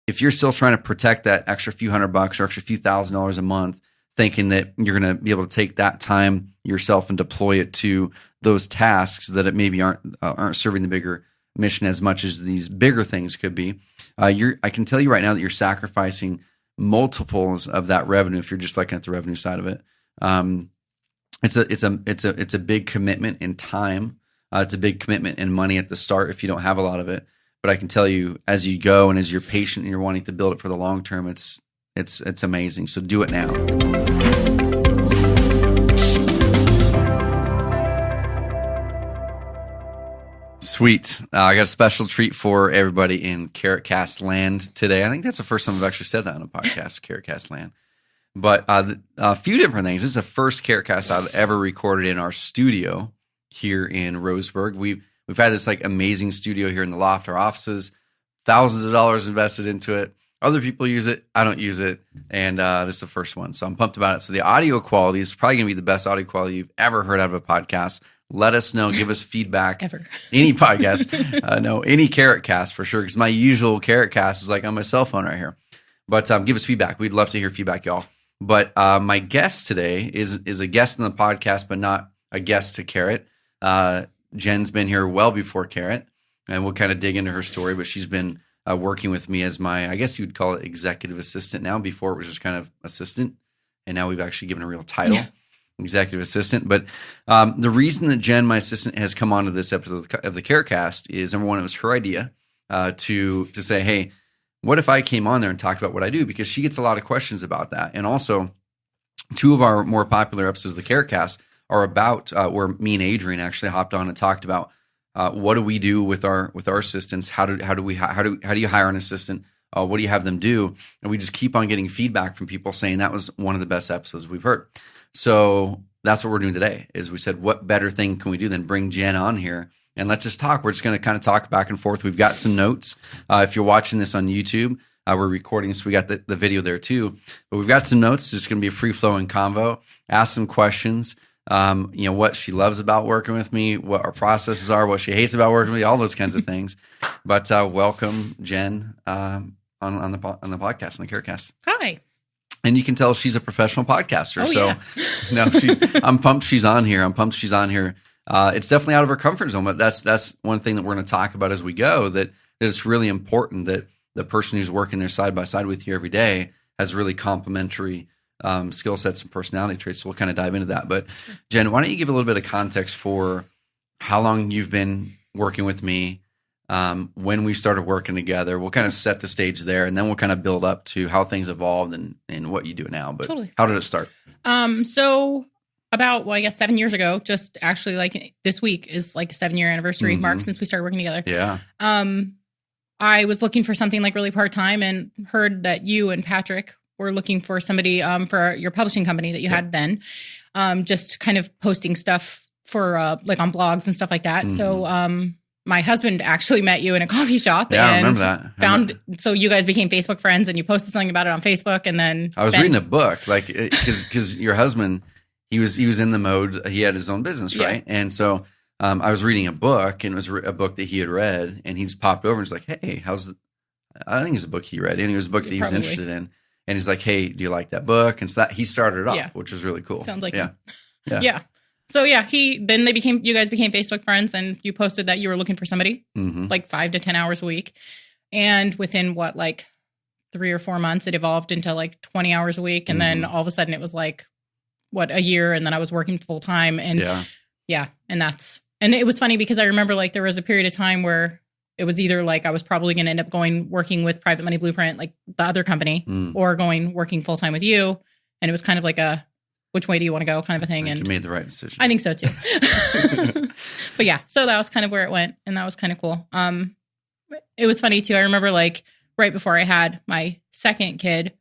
if you're still trying to protect that extra few $100 or extra few $1,000s a month, thinking that you're going to be able to take that time yourself and deploy it to those tasks that it maybe aren't serving the bigger mission as much as these bigger things could be, I can tell you right now that you're sacrificing multiples of that revenue if you're just looking at the revenue side of it. It's a big commitment in time. It's a big commitment in money at the start if you don't have a lot of it. But I can tell you, as you go and as you're patient and you're wanting to build it for the long term, it's amazing. So do it now. Sweet. I got a special treat for everybody in Carrot Cast land today. I think that's the first time I've actually said that on a podcast, Carrot Cast land. But a few different things. This is the first Carrot Cast I've ever recorded in our studio here in Roseburg. We've had this like amazing studio here in the loft, our offices, thousands of dollars invested into it. Other people use it. I don't use it. And this is the first one. So I'm pumped about it. So the audio quality is probably going to be the best audio quality you've ever heard out of a podcast. Let us know. Give us feedback. Ever. Any podcast. No, any Carrot Cast for sure. Because my usual Carrot Cast is like on my cell phone right here. But give us feedback. We'd love to hear feedback, y'all. But my guest today is a guest in the podcast, but not a guest to Carrot. Jen's been here well before Carrot. And we'll kind of dig into her story. But she's been working with me as my, I guess you would call it executive assistant now. Before it was just kind of assistant. And now we've actually given a real title. Yeah. Executive assistant. But the reason that Jen, my assistant, has come onto this episode of the Carrot Cast is, number one, it was her idea to say, hey, what if I came on there and talked about what I do? Because she gets a lot of questions about that. And also, two of our more popular episodes of the Carrot Cast are about where me and Adrian actually hopped on and talked about what do we do with our assistants? How do you hire an assistant? What do you have them do? And we just keep on getting feedback from people saying that was one of the best episodes we've heard. So that's what we're doing today. Is we said, what better thing can we do than bring Jen on here and let's just talk. We're just going to kind of talk back and forth. We've got some notes. If you're watching this on YouTube, we're recording, so we got the video there too. But we've got some notes. It's just going to be a free-flowing convo. Ask some questions. What she loves about working with me, what our processes are, what she hates about working with me, all those kinds of things. But welcome, Jen, on the podcast, on the Carrotcast. Hi. And you can tell she's a professional podcaster. Oh, so yeah. No, I'm pumped she's on here. It's definitely out of her comfort zone, but that's one thing that we're going to talk about as we go, that it's really important that the person who's working there side by side with you every day has really complementary skill sets and personality traits. So we'll kind of dive into that. But Jen, why don't you give a little bit of context for how long you've been working with me, when we started working together. We'll kind of set the stage there, and then we'll kind of build up to how things evolved and what you do now. But totally. How did it start? So about, I guess 7 years ago, just actually like this week is like a 7-year anniversary mark since we started working together. Yeah. I was looking for something like really part-time and heard that you and Patrick were looking for somebody for your publishing company that you had then, just kind of posting stuff for like on blogs and stuff like that. So my husband actually met you in a coffee shop. Yeah, and I remember that. So you guys became Facebook friends and you posted something about it on Facebook. And then I was reading a book, like, because your husband, he was in the mode, he had his own business, right? Yeah. And so I was reading a book, and it was a book that he had read, and he just popped over and was like, hey, I think it's a book he read, and it was a book that he was interested in. And he's like, hey, do you like that book? And so he started it off, which was really cool. Sounds like yeah. So you guys became Facebook friends, and you posted that you were looking for somebody like 5 to 10 hours a week. And within 3 or 4 months, it evolved into like 20 hours a week. And then all of a sudden it was like, a year. And then I was working full time. And and it was funny because I remember like there was a period of time where it was either like I was probably going to end up working with Private Money Blueprint, like the other company, or working full time with you. And it was kind of like which way do you want to go kind of a thing. And you made the right decision. I think so too. But yeah, so that was kind of where it went. And that was kind of cool. It was funny too. I remember like right before I had my second kid,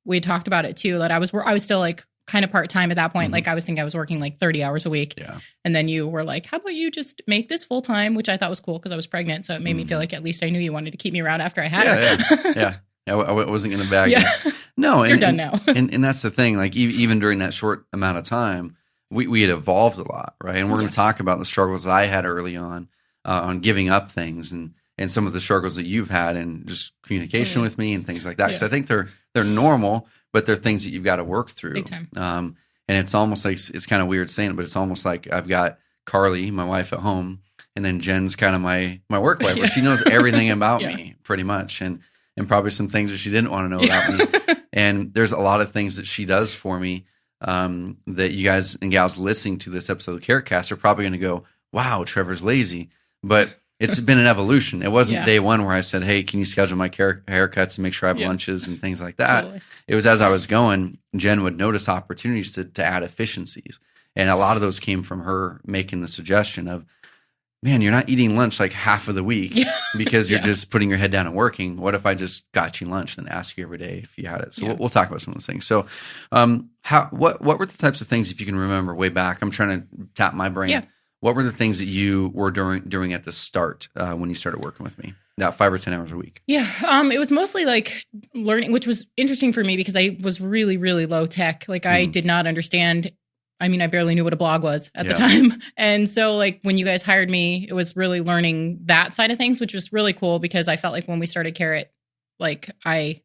we talked about it too, that I was still like kind of part-time at that point. Like I was working like 30 hours a week. Yeah. And then you were like, how about you just make this full-time, which I thought was cool because I was pregnant. So it made me feel like at least I knew you wanted to keep me around after I had her. Yeah. I wasn't going to bag you. No. You're done now. and that's the thing. Like even during that short amount of time, we had evolved a lot. Right. And we're going to talk about the struggles that I had early on giving up things and and some of the struggles that you've had and just communication with me and things like that. Because I think they're normal, but they're things that you've got to work through. Big time. And it's almost like, it's kind of weird saying it, but it's almost like I've got Carly, my wife, at home, and then Jen's kind of my work wife, where she knows everything about me pretty much, and probably some things that she didn't want to know about me. And there's a lot of things that she does for me that you guys and gals listening to this episode of the Carrot Cast are probably going to go, wow, Trevor's lazy. But it's been an evolution. It wasn't day one where I said, hey, can you schedule my haircuts and make sure I have lunches and things like that? Totally. It was as I was going, Jen would notice opportunities to add efficiencies. And a lot of those came from her making the suggestion of, man, you're not eating lunch like half of the week because you're just putting your head down and working. What if I just got you lunch and ask you every day if you had it? So we'll talk about some of those things. So what were the types of things, if you can remember way back? I'm trying to tap my brain. Yeah. What were the things that you were doing at the start when you started working with me? About 5 or 10 hours a week. Yeah. It was mostly like learning, which was interesting for me because I was really, really low tech. Like I did not understand. I mean, I barely knew what a blog was at the time. And so like when you guys hired me, it was really learning that side of things, which was really cool because I felt like when we started Carrot, like I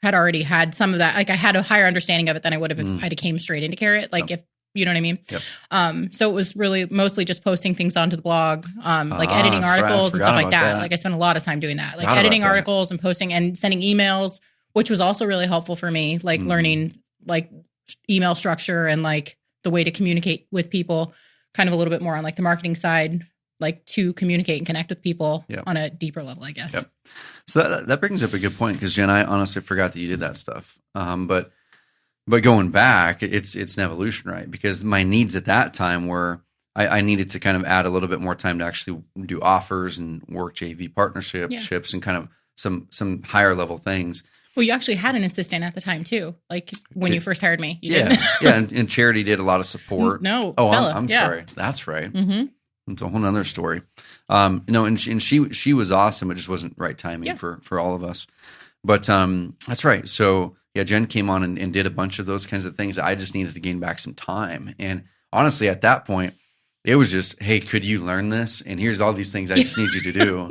had already had some of that. Like I had a higher understanding of it than I would have if I'd came straight into Carrot. Like if, you know what I mean? Yep. So it was really mostly just posting things onto the blog, like editing articles and stuff like that. Like I spent a lot of time doing that, like editing articles and posting and sending emails, which was also really helpful for me, like learning like email structure and like the way to communicate with people, kind of a little bit more on like the marketing side, like to communicate and connect with people on a deeper level, I guess. Yep. So that brings up a good point because Jen, I honestly forgot that you did that stuff. But going back, it's an evolution, right? Because my needs at that time were I needed to kind of add a little bit more time to actually do offers and work JV partnerships and kind of some higher level things. Well, you actually had an assistant at the time too, like when you first hired me. You did. And Charity did a lot of support. Bella. I'm sorry. That's right. Mm-hmm. It's a whole nother story. And she was awesome. It just wasn't right timing for all of us. But that's right. So Jen came on and did a bunch of those kinds of things. I just needed to gain back some time. And honestly, at that point, it was just, hey, could you learn this? And here's all these things I just need you to do.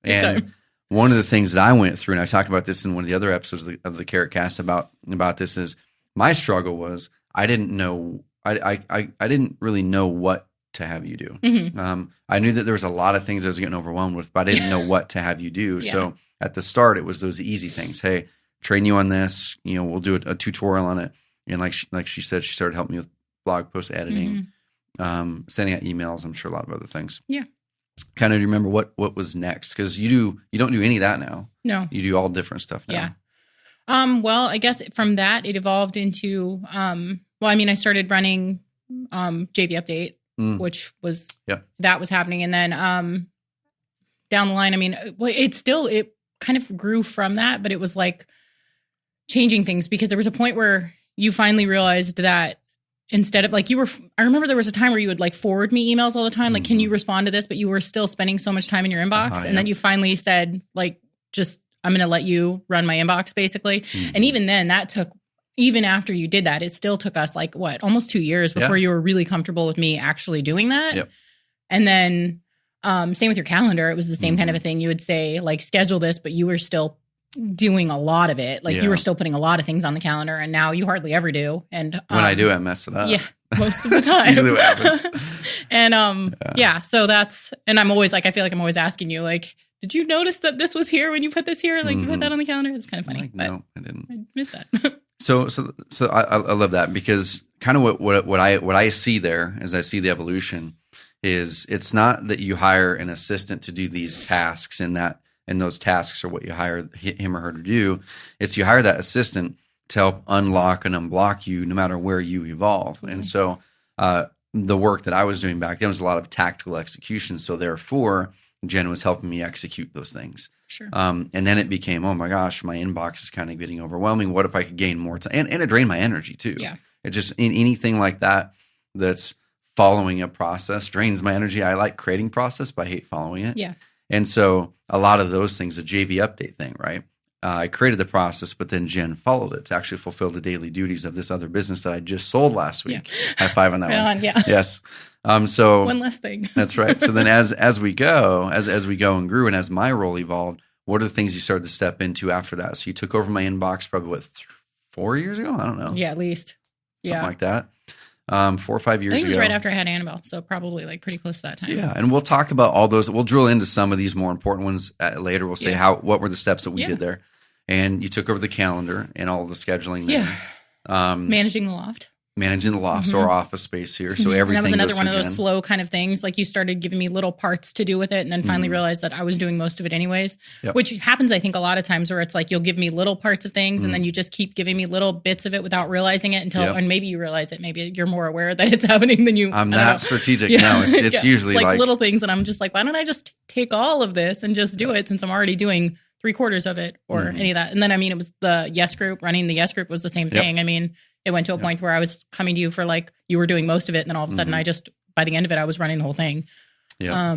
And one of the things that I went through, and I talked about this in one of the other episodes of the Carrot Cast about this, is my struggle was I didn't know, I didn't really know what to have you do. Mm-hmm. I knew that there was a lot of things I was getting overwhelmed with, but I didn't know what to have you do. So at the start, it was those easy things. Hey, train you on this. We'll do a tutorial on it. And like she said, she started helping me with blog post editing, sending out emails. I'm sure a lot of other things. Yeah. Kind of remember what was next, because you don't do any of that now. No, you do all different stuff now. Yeah. Well, I guess from that it evolved into. I started running JV Update, which was that was happening, and then down the line, it kind of grew from that, but it was like changing things because there was a point where you finally realized that. Instead of like I remember there was a time where you would like forward me emails all the time. Like, can you respond to this? But you were still spending so much time in your inbox. And then you finally said like, I'm going to let you run my inbox basically. Mm-hmm. And even then even after you did that, it still took us like almost 2 years before you were really comfortable with me actually doing that. Yep. And then same with your calendar. It was the same kind of a thing. You would say like, schedule this, but you were still doing a lot of it. Like you were still putting a lot of things on the calendar, and now you hardly ever do. And when I do, I mess it up. Yeah, most of the time. Usually what happens. And so that's, and I'm always like, I feel like I'm always asking you like, did you notice that this was here when you put this here? Like you put that on the calendar? It's kind of funny. No, I didn't. I missed that. So I love that, because kind of what I see there as I see the evolution is it's not that you hire an assistant to do these tasks and those tasks are what you hire him or her to do. It's you hire that assistant to help unlock and unblock you no matter where you evolve. Mm-hmm. And so the work that I was doing back then was a lot of tactical execution. So therefore, Jen was helping me execute those things. Sure. And then it became, oh my gosh, my inbox is kind of getting overwhelming. What if I could gain more time? And it drained my energy too. Yeah. It just, in anything like that's following a process drains my energy. I like creating process, but I hate following it. Yeah. And so a lot of those things, the JV Update thing, right? I created the process, but then Jen followed it to actually fulfill the daily duties of this other business that I just sold last week. Yeah. High five on that one. Yeah. Yes. So one less thing. That's right. So then as we go and grew, and as my role evolved, what are the things you started to step into after that? So you took over my inbox probably 4 years ago? I don't know. Yeah, at least. Something like that. 4 or 5 years ago. I think it was right after I had Annabelle, so probably like pretty close to that time. Yeah, and we'll talk about all those. We'll drill into some of these more important ones later. We'll say what were the steps that we did there. And you took over the calendar and all the scheduling there. Yeah. Managing the loft. So our office space here. So everything. And that was another goes one of through those Jen. slow kind of things. Like you started giving me little parts to do with it, and then finally realized that I was doing most of it anyways. Yep. Which happens, I think, a lot of times where it's like you'll give me little parts of things, and then you just keep giving me little bits of it without realizing it until, and maybe you realize it. Maybe you're more aware that it's happening than you. I'm not strategic. No, it's usually it's like little things, and I'm just like, why don't I just take all of this and just do it since I'm already doing 3/4 of it or any of that. And then, I mean, it was the Yes Group. Running the Yes Group was the same thing. I mean, it went to a point where I was coming to you for like, you were doing most of it. And then all of a sudden by the end of it, I was running the whole thing. Yeah. I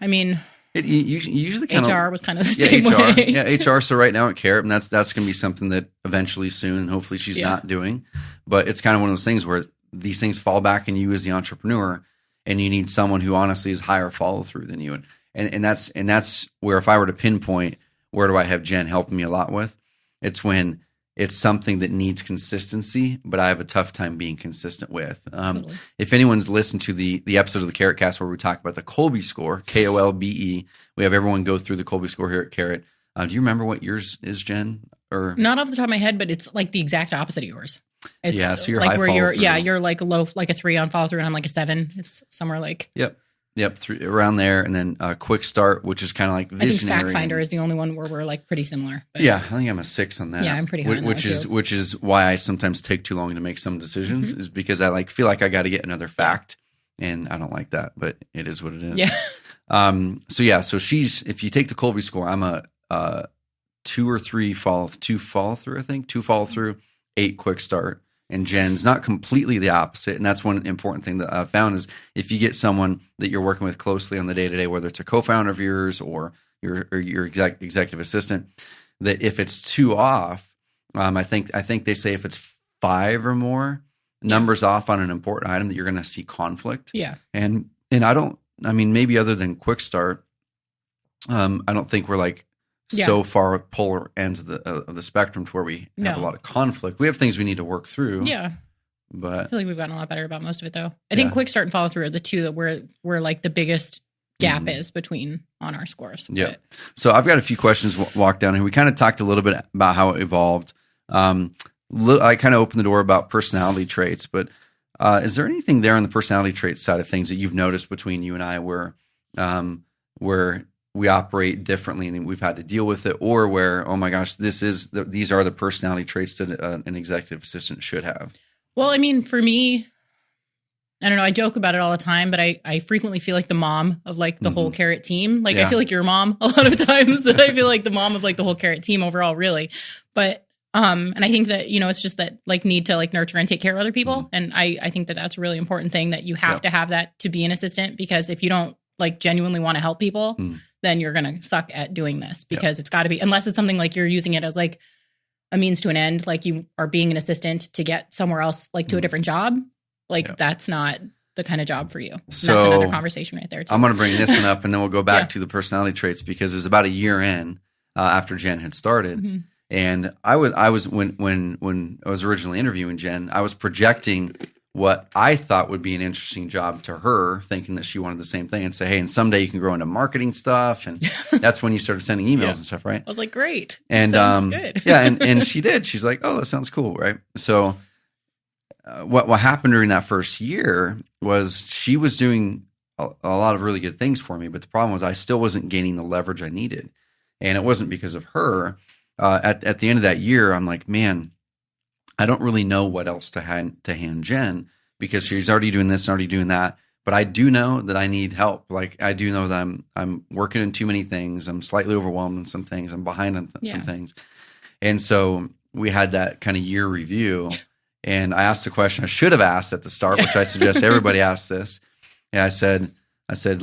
mean, you usually kind HR was kind of the same HR. way. Yeah, HR. So right now at Carrot, and that's going to be something that eventually soon, and hopefully she's not doing, but it's kind of one of those things where these things fall back on you as the entrepreneur, and you need someone who honestly is higher follow through than you. And that's where, if I were to pinpoint, where do I have Jen helping me a lot with? It's when it's something that needs consistency, but I have a tough time being consistent with. Totally. If anyone's listened to the episode of the Carrot Cast where we talk about the Kolbe score, KOLBE, we have everyone go through the Kolbe score here at Carrot. Do you remember what yours is, Jen? Or not off the top of my head, but it's like the exact opposite of yours. It's so you're like high where follow you're through. you're like low, like a 3 on follow through, and I'm like a 7. It's somewhere like Yep, around there, and then quick start, which is kind of like visionary. I think Fact Finder is the only one where we're like pretty similar. But I think I'm a 6 on that. Yeah, I'm pretty high on which that is too. which is why I sometimes take too long to make some decisions, is because I feel like I got to get another fact, and I don't like that, but it is what it is. Yeah. So she's, if you take the Kolbe score, I'm a 2 or 3 follow through, I think 2 follow through, 8 quick start. And Jen's not completely the opposite. And that's one important thing that I've found is if you get someone that you're working with closely on the day-to-day, whether it's a co-founder of yours or your executive assistant, that if it's 2 off, I think they say if it's 5 or more numbers off on an important item, that you're going to see conflict. Yeah. And maybe other than quick start, I don't think we're like so far polar ends of the spectrum to where we have a lot of conflict. We have things we need to work through. Yeah. But I feel like we've gotten a lot better about most of it, though. I think quick start and follow through are the two that where like the biggest gap is between on our scores. Yeah. But, so I've got a few questions walked down here. We kind of talked a little bit about how it evolved. I kind of opened the door about personality traits, but is there anything there on the personality traits side of things that you've noticed between you and I where we operate differently and we've had to deal with it, or where, oh my gosh, these are the personality traits that an executive assistant should have? Well, I mean, for me, I don't know, I joke about it all the time, but I frequently feel like the mom of like the whole Carrot team. Like I feel like your mom a lot of times. I feel like the mom of like the whole Carrot team overall, really. But and I think that, it's just that like need to like nurture and take care of other people. And I think that that's a really important thing, that you have to have that to be an assistant, because if you don't like genuinely want to help people, then you're going to suck at doing this, because it's got to be, unless it's something like you're using it as like a means to an end, like you are being an assistant to get somewhere else, like to a different job. Like that's not the kind of job for you. So that's another conversation right there too. I'm going to bring this one up and then we'll go back to the personality traits, because it was about a year in after Jen had started. And I was when I was originally interviewing Jen, I was projecting what I thought would be an interesting job to her, thinking that she wanted the same thing, and say, hey, and someday you can grow into marketing stuff. And that's when you started sending emails and stuff, right? I was like, great. And sounds good. and she did. She's like, oh, that sounds cool, right? So what happened during that first year was she was doing a lot of really good things for me, but the problem was I still wasn't gaining the leverage I needed. And it wasn't because of her. At the end of that year, I'm like, man, I don't really know what else to hand Jen, because she's already doing this and already doing that. But I do know that I need help. Like I do know that I'm working in too many things. I'm slightly overwhelmed in some things. I'm behind on some things. And so we had that kind of year review. And I asked a question I should have asked at the start, which I suggest everybody ask this. And I said,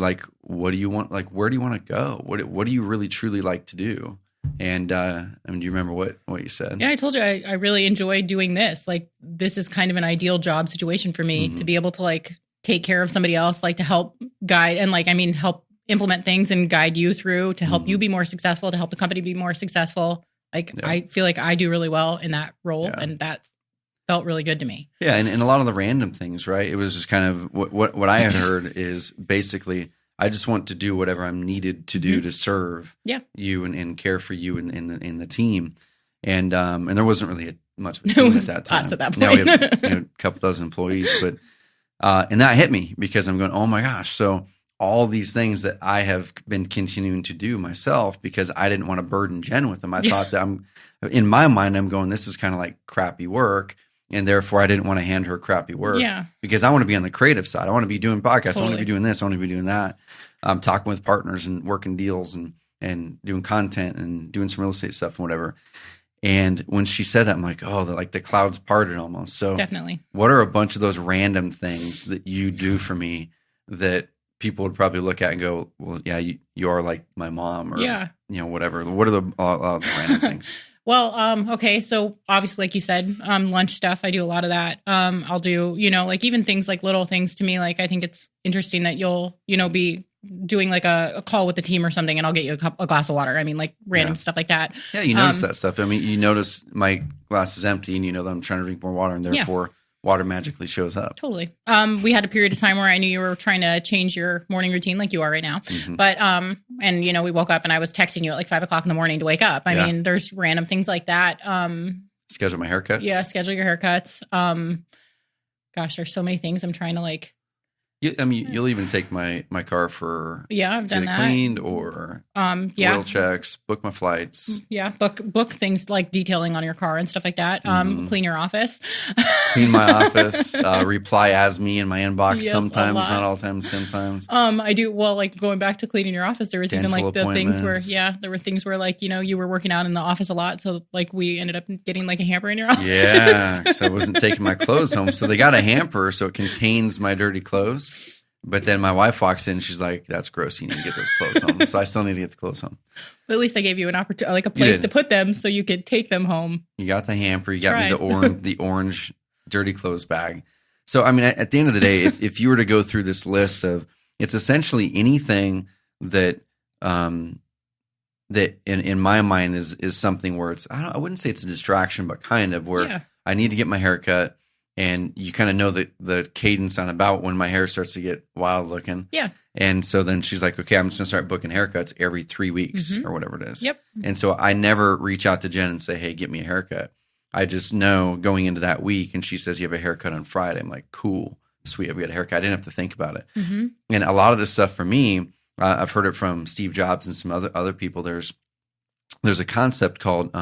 like, what do you want? Like, where do you want to go? What do you really truly like to do? And do you remember what you said? Yeah, I told you I really enjoy doing this. Like, this is kind of an ideal job situation for me to be able to like take care of somebody else, like to help guide and like, I mean, help implement things and guide you through to help you be more successful, to help the company be more successful. Like, I feel like I do really well in that role, and that felt really good to me. Yeah. And a lot of the random things, right? It was just kind of what I had heard is basically, I just want to do whatever I'm needed to do to serve you and care for you in the team. And there wasn't really much of a team at that time. Us at that point. Now we have a couple dozen employees, but and that hit me because I'm going, oh my gosh. So all these things that I have been continuing to do myself because I didn't want to burden Jen with them. I thought that in my mind, I'm going, this is kind of like crappy work. And therefore I didn't want to hand her crappy work because I want to be on the creative side. I want to be doing podcasts. I want to be doing this. I want to be doing that. I'm talking with partners and working deals and doing content and doing some real estate stuff and whatever. And when she said that, I'm like, oh, like the clouds parted almost. So definitely. What are a bunch of those random things that you do for me that people would probably look at and go, well, yeah, you are like my mom or, whatever. What are the random things? Well, okay. So obviously, like you said, lunch stuff, I do a lot of that. I'll do, like even things like little things to me. Like, I think it's interesting that you'll, be doing like a call with the team or something and I'll get you a glass of water. I mean, like random stuff like that. Yeah. You notice that stuff. I mean, you notice my glass is empty and you know that I'm trying to drink more water and therefore water magically shows up. Totally. We had a period of time where I knew you were trying to change your morning routine like you are right now. But, and we woke up and I was texting you at like 5:00 in the morning to wake up. I mean, there's random things like that. Schedule my haircuts. Yeah. Schedule your haircuts. Gosh, there's so many things I'm trying to like. You'll even take my car for I've done that. Cleaned or oil checks, book my flights. Yeah, book things like detailing on your car and stuff like that. Clean your office. Clean my office. Reply as me in my inbox sometimes, not all the time, sometimes. I do. Well, like going back to cleaning your office, there was even like the things where there were things where like you were working out in the office a lot, so like we ended up getting like a hamper in your office. Yeah, because I wasn't taking my clothes home, so they got a hamper so it contains my dirty clothes. But then my wife walks in and she's like, that's gross. You need to get those clothes home. So I still need to get the clothes home. But at least I gave you an opportunity, like a place to put them so you could take them home. You got the hamper. You got me the orange dirty clothes bag. So, I mean, at the end of the day, if you were to go through this list of, it's essentially anything that, that in my mind is something where it's, I wouldn't say it's a distraction, but kind of where I need to get my hair cut. And you kind of know the cadence on about when my hair starts to get wild looking. Yeah. And so then she's like, okay, I'm just going to start booking haircuts every 3 weeks or whatever it is. Yep. And so I never reach out to Jen and say, hey, get me a haircut. I just know going into that week and she says, you have a haircut on Friday. I'm like, cool, sweet. I've got a haircut. I didn't have to think about it. And a lot of this stuff for me, I've heard it from Steve Jobs and some other people. There's a concept called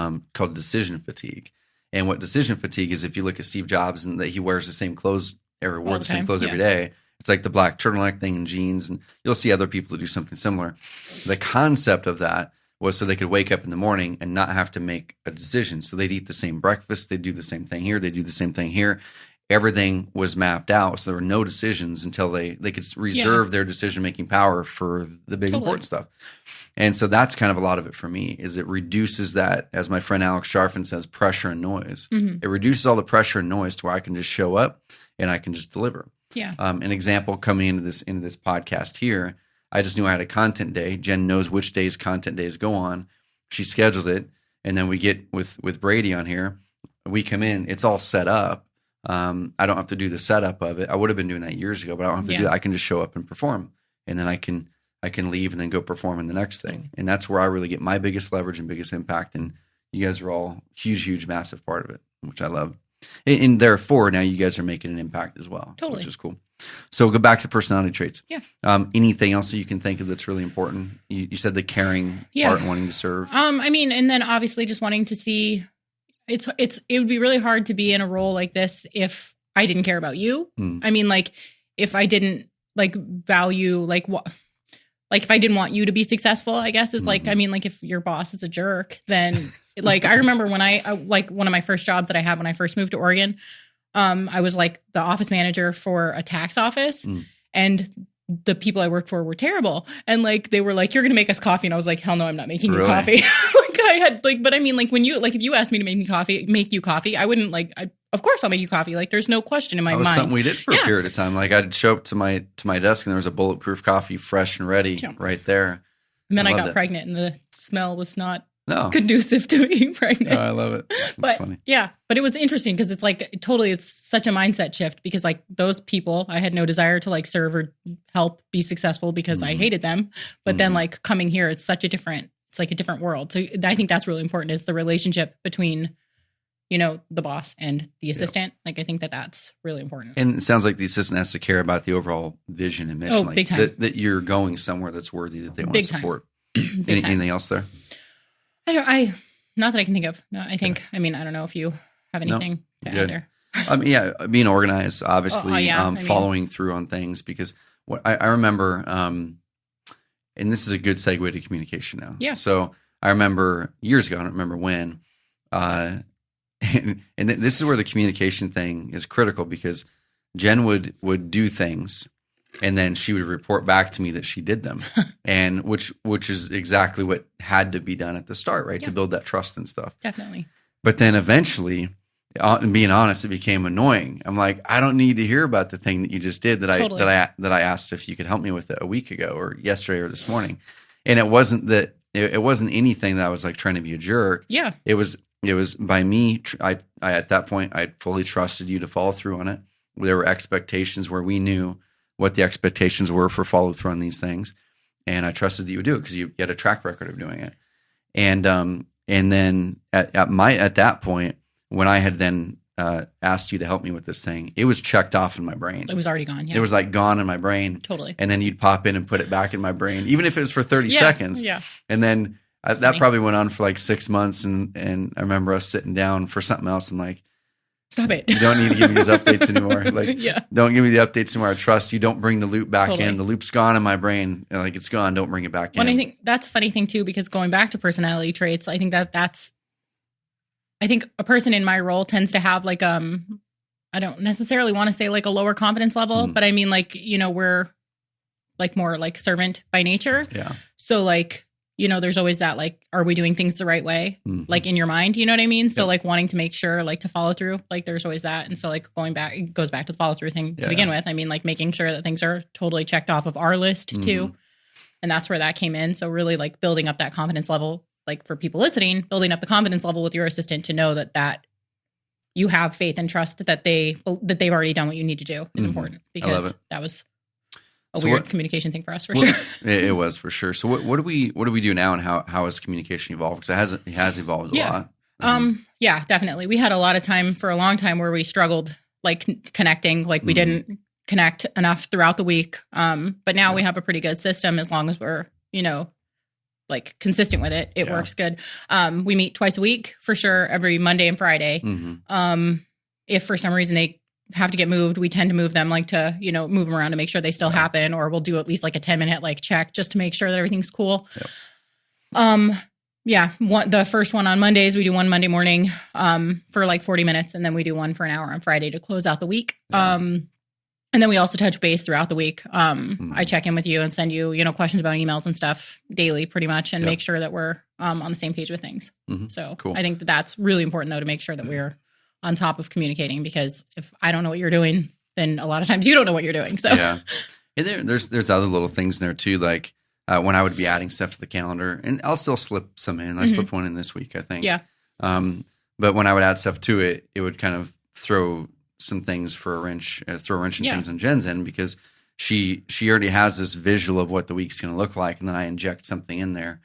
decision fatigue. And what decision fatigue is, if you look at Steve Jobs and that he wears the same clothes every day, it's like the black turtleneck thing and jeans. And you'll see other people that do something similar. The concept of that was so they could wake up in the morning and not have to make a decision. So they'd eat the same breakfast. They'd do the same thing here. They do the same thing here. Everything was mapped out. So there were no decisions until they could reserve their decision-making power for the big important stuff. And so that's kind of a lot of it for me, is it reduces that, as my friend Alex Sharfin says, pressure and noise. It reduces all the pressure and noise to where I can just show up and I can just deliver. Yeah. An example coming into this podcast here, I just knew I had a content day. Jen knows which days content days go on. She scheduled it. And then we get with Brady on here. We come in, it's all set up. I don't have to do the setup of it. I would have been doing that years ago, but I don't have to do that. I can just show up and perform. And then I can leave and then go perform in the next thing. And that's where I really get my biggest leverage and biggest impact. And you guys are all huge, massive part of it, which I love. And therefore, now you guys are making an impact as well, which is cool. So we'll go back to personality traits. Yeah. Anything else that you can think of that's really important? You said the caring part and wanting to serve. I mean, and then obviously just wanting to see, it would be really hard to be in a role like this if I didn't care about you. I mean, like if I didn't like value, like what, like if I didn't want you to be successful, I guess is like, I mean, like if your boss is a jerk, then like, I remember when I like one of my first jobs that I had when I first moved to Oregon, I was like the office manager for a tax office and the people I worked for were terrible. And like, they were like, you're going to make us coffee. And I was like, hell no, I'm not making you coffee. Like I had like, but I mean, like when you, like, if you asked me to make you coffee, I wouldn't like, of course I'll make you coffee. Like there's no question in my That was mind. something we did for a period of time. Like I'd show up to my desk and there was a bulletproof coffee fresh and ready right there. And then I got pregnant and the smell was not No. conducive to being pregnant. Oh, I love it. But funny. Yeah, but it was interesting because it's like totally, it's such a mindset shift because like those people, I had no desire to like serve or help be successful because I hated them. But then like coming here, it's such a different, it's like a different world. So I think that's really important is the relationship between, you know, the boss and the assistant. Like I think that that's really important. And it sounds like the assistant has to care about the overall vision and mission. Oh, like big time. That you're going somewhere that's worthy that they want Big to support. Big time. Anything else there? Not that I can think of. No, I think, I mean, I don't know if you have anything to add there. Yeah, being organized, obviously, following mean, through on things because what I remember, and this is a good segue to communication now. Yeah. So I remember years ago, I don't remember when, and this is where the communication thing is critical because Jen would do things and then she would report back to me that she did them, and which is exactly what had to be done at the start, right? To build that trust and stuff. Definitely. But then eventually, and being honest, it became annoying. I'm like, I don't need to hear about the thing that you just did that I asked if you could help me with it a week ago or yesterday or this morning, and it wasn't that it wasn't anything that I was like trying to be a jerk. Yeah. It was by me. I at that point I fully trusted you to follow through on it. There were expectations where we knew what the expectations were for follow through on these things. And I trusted that you would do it because you had a track record of doing it. And then at that point, when I had then asked you to help me with this thing, it was checked off in my brain. It was already gone. Yeah. It was like gone in my brain. Totally. And then you'd pop in and put it back in my brain, even if it was for 30 seconds. Yeah. And then that probably went on for like 6 months. And I remember us sitting down for something else. I'm like, stop it. You don't need to give me these updates anymore. Like, don't give me the updates anymore. I trust you. Don't bring the loop back in. The loop's gone in my brain. Like it's gone. Don't bring it back in. I think that's a funny thing too, because going back to personality traits, I think I think a person in my role tends to have like, I don't necessarily want to say like a lower confidence level, but I mean like, you know, we're like more like servant by nature. Yeah. So like, you know, there's always that, like, are we doing things the right way? Like in your mind, you know what I mean? So like wanting to make sure like to follow through, like there's always that. And so like it goes back to the follow through thing to begin with. I mean, like making sure that things are totally checked off of our list too. And that's where that came in. So really like building up that confidence level, like for people listening, building up the confidence level with your assistant to know that you have faith and trust that they've already done what you need to do is important, because that was a weird communication thing for us, for sure. It was for sure. So what do we do now, and how has communication evolved? Because it has evolved a lot. Yeah, definitely. We had a lot of time for a long time where we struggled like connecting, like we didn't connect enough throughout the week. But now we have a pretty good system as long as we're, you know, like consistent with it. It works good. We meet twice a week for sure, every Monday and Friday. If for some reason they have to get moved, we tend to move them, like to, you know, move them around to make sure they still happen, or we'll do at least like a 10-minute like check just to make sure that everything's cool. The first one on Mondays, we do one Monday morning for like 40 minutes, and then we do one for an hour on Friday to close out the week. And then we also touch base throughout the week. I check in with you and send you, you know, questions about emails and stuff daily pretty much, and make sure that we're on the same page with things. So cool. I think that's really important though, to make sure that we're on top of communicating, because if I don't know what you're doing, then a lot of times you don't know what you're doing. So and there's other little things in there too, like when I would be adding stuff to the calendar, and I'll still slip some in. I slipped one in this week, I think. But when I would add stuff to it, it would kind of throw some things for a wrench, in things in Jen's in, because she already has this visual of what the week's going to look like, and then I inject something in there.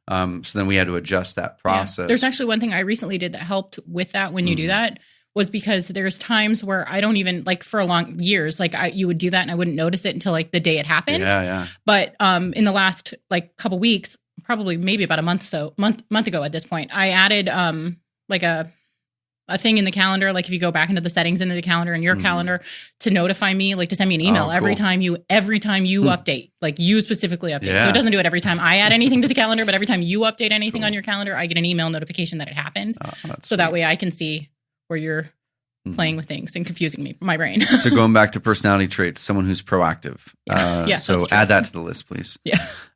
So then we had to adjust that process. There's actually one thing I recently did that helped with that when you do that, was because there's times where I don't even, like for years, like you would do that and I wouldn't notice it until like the day it happened. But in the last like couple weeks, probably maybe about a month ago at this point, I added like a thing in the calendar, like if you go back into the settings into the calendar in your calendar, to notify me, like to send me an email every time you update, like you specifically update. So it doesn't do it every time I add anything to the calendar, but every time you update anything on your calendar, I get an email notification that it happened. So that way I can see where you're playing with things and confusing my brain. So going back to personality traits, someone who's proactive. So add that to the list, please.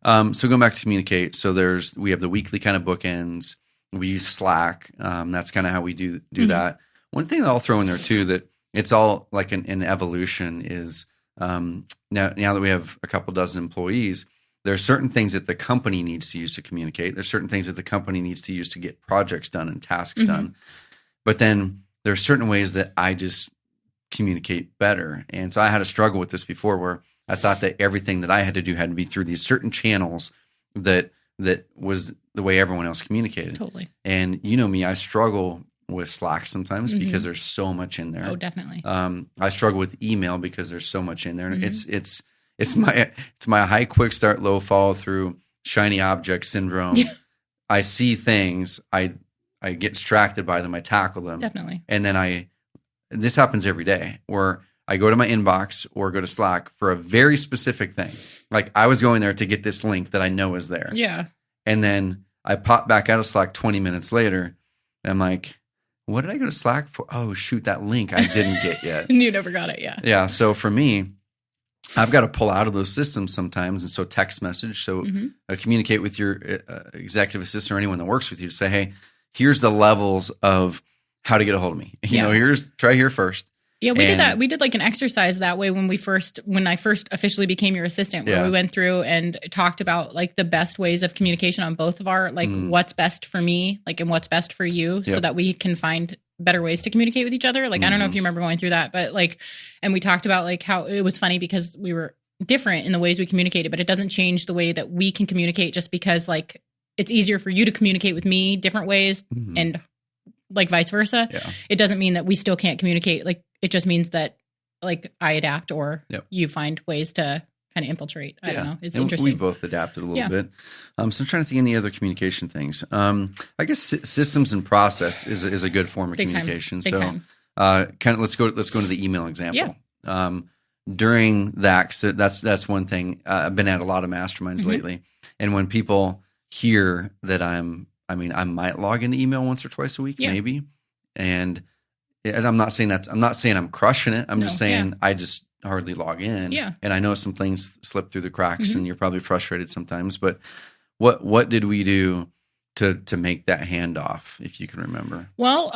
So going back to communicate. So we have the weekly kind of bookends. We use Slack. That's kind of how we do that. One thing that I'll throw in there too, that it's all like an evolution is now that we have a couple dozen employees, there are certain things that the company needs to use to communicate. There's certain things that the company needs to use to get projects done and tasks done. But then there are certain ways that I just communicate better. And so I had a struggle with this before where I thought that everything that I had to do had to be through these certain channels that was the way everyone else communicated. Totally. And you know me, I struggle with Slack sometimes because there's so much in there. Oh, definitely. I struggle with email because there's so much in there. It's my high quick start, low follow through, shiny object syndrome. Yeah. I see things, I get distracted by them, I tackle them. Definitely. And then this happens every day where I go to my inbox or go to Slack for a very specific thing. Like I was going there to get this link that I know is there. Yeah. And then I pop back out of Slack 20 minutes later and I'm like, what did I go to Slack for? Oh, shoot, that link I didn't get yet. You never got it, yeah. Yeah, so for me, I've got to pull out of those systems sometimes. And so text message, so communicate with your executive assistant or anyone that works with you to say, hey, here's the levels of how to get a hold of me. You know, try here first. Yeah, we did that. We did like an exercise that way when I first officially became your assistant, where we went through and talked about like the best ways of communication on both of our, like what's best for me, like, and what's best for you, so that we can find better ways to communicate with each other. Like, I don't know if you remember going through that, but like, and we talked about like how it was funny because we were different in the ways we communicated, but it doesn't change the way that we can communicate just because like it's easier for you to communicate with me different ways and like vice versa. Yeah. It doesn't mean that we still can't communicate. Like, it just means that like I adapt or you find ways to kind of infiltrate. I don't know. It's interesting. We both adapted a little bit. So I'm trying to think of any other communication things. I guess systems and process is a good form of communication. Big time. Kind of let's go into the email example. Yeah. During that, so that's one thing. I've been at a lot of masterminds lately, and when people hear that I might log into email once or twice a week, maybe, and I'm not saying I'm crushing it. I'm just saying I just hardly log in. Yeah. And I know some things slip through the cracks and you're probably frustrated sometimes, but what did we do to make that handoff, if you can remember? Well,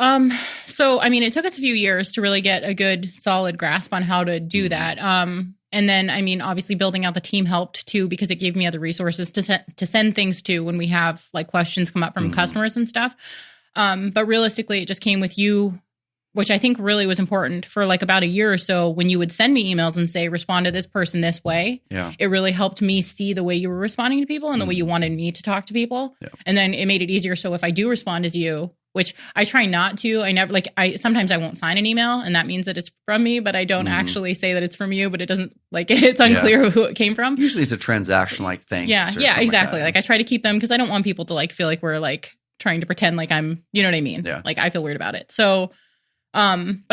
so, it took us a few years to really get a good solid grasp on how to do that. And then, obviously building out the team helped too, because it gave me other resources to send things to when we have like questions come up from customers and stuff. But realistically, it just came with you, which I think really was important for like about a year or so. When you would send me emails and say, respond to this person this way, it really helped me see the way you were responding to people and the way you wanted me to talk to people. Yeah. And then it made it easier. So if I do respond as you, which I try not to, sometimes I won't sign an email and that means that it's from me, but I don't actually say that it's from you, but it doesn't, like, it's unclear who it came from. Usually it's a transaction like thanks. Yeah, exactly. Like I try to keep them because I don't want people to like feel like we're like trying to pretend like I'm, you know what I mean? Yeah. Like I feel weird about it. So, but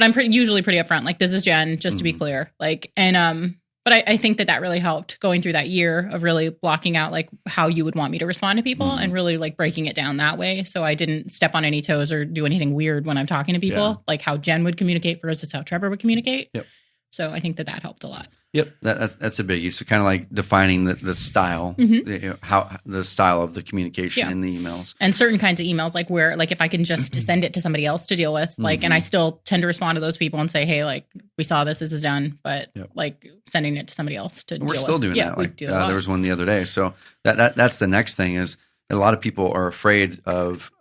I'm usually pretty upfront. Like, this is Jen, just to be clear. Like, and, but I think that really helped going through that year of really blocking out like how you would want me to respond to people and really like breaking it down that way. So I didn't step on any toes or do anything weird when I'm talking to people, like how Jen would communicate versus how Trevor would communicate. Yep. So I think that helped a lot. Yep, that's a biggie. So kind of like defining the style, how the style of the communication in the emails, and certain kinds of emails, like where like if I can just send it to somebody else to deal with, like, and I still tend to respond to those people and say, hey, like we saw this is done, but like sending it to somebody else to deal with. We're still doing that. Like there was one the other day. So that's the next thing is a lot of people are afraid of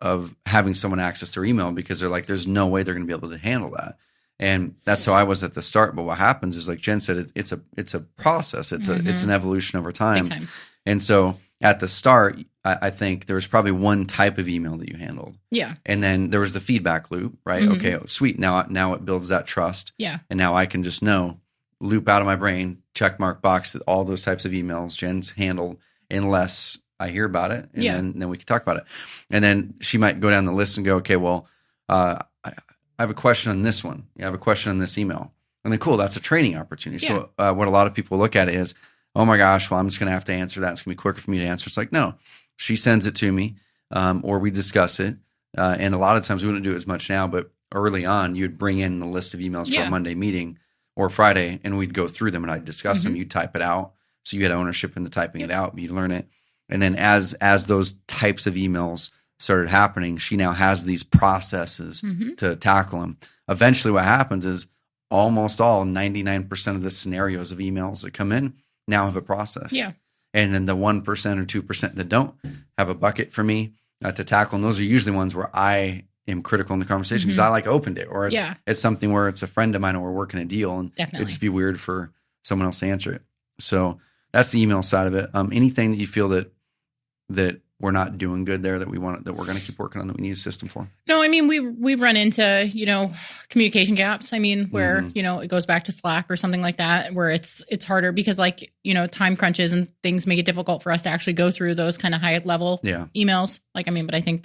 having someone access their email because they're like, there's no way they're going to be able to handle that. And that's how I was at the start. But what happens is, like Jen said, it's a process. It's an evolution over time. And so at the start, I think there was probably one type of email that you handled. Yeah. And then there was the feedback loop, right? Okay, sweet. Now it builds that trust. Yeah. And now I can just know, loop out of my brain, check mark box that all those types of emails Jen's handled unless I hear about it. And then we can talk about it. And then she might go down the list and go, okay, well, I have a question on this one. I have a question on this email. And then cool, that's a training opportunity. Yeah. So what a lot of people look at it is, oh my gosh, well, I'm just going to have to answer that. It's going to be quicker for me to answer. It's like, no, she sends it to me or we discuss it. And a lot of times we wouldn't do it as much now, but early on you'd bring in a list of emails for a Monday meeting or Friday and we'd go through them and I'd discuss them. You'd type it out. So you had ownership in the typing it out, you'd learn it. And then as those types of emails started happening, she now has these processes to tackle them. eventually what happens is almost all 99% of the scenarios of emails that come in now have a process. Yeah. And then the 1% or 2% that don't have a bucket for me to tackle. And those are usually ones where I am critical in the conversation because I like opened it, or it's something where it's a friend of mine and we're working a deal, and it'd just be weird for someone else to answer it. So that's the email side of it. Anything that you feel that we're not doing good there that we're going to keep working on, that we need a system for? No, I mean, we run into, communication gaps. I mean, where, it goes back to Slack or something like that, where it's harder because time crunches and things make it difficult for us to actually go through those kind of high level emails. But I think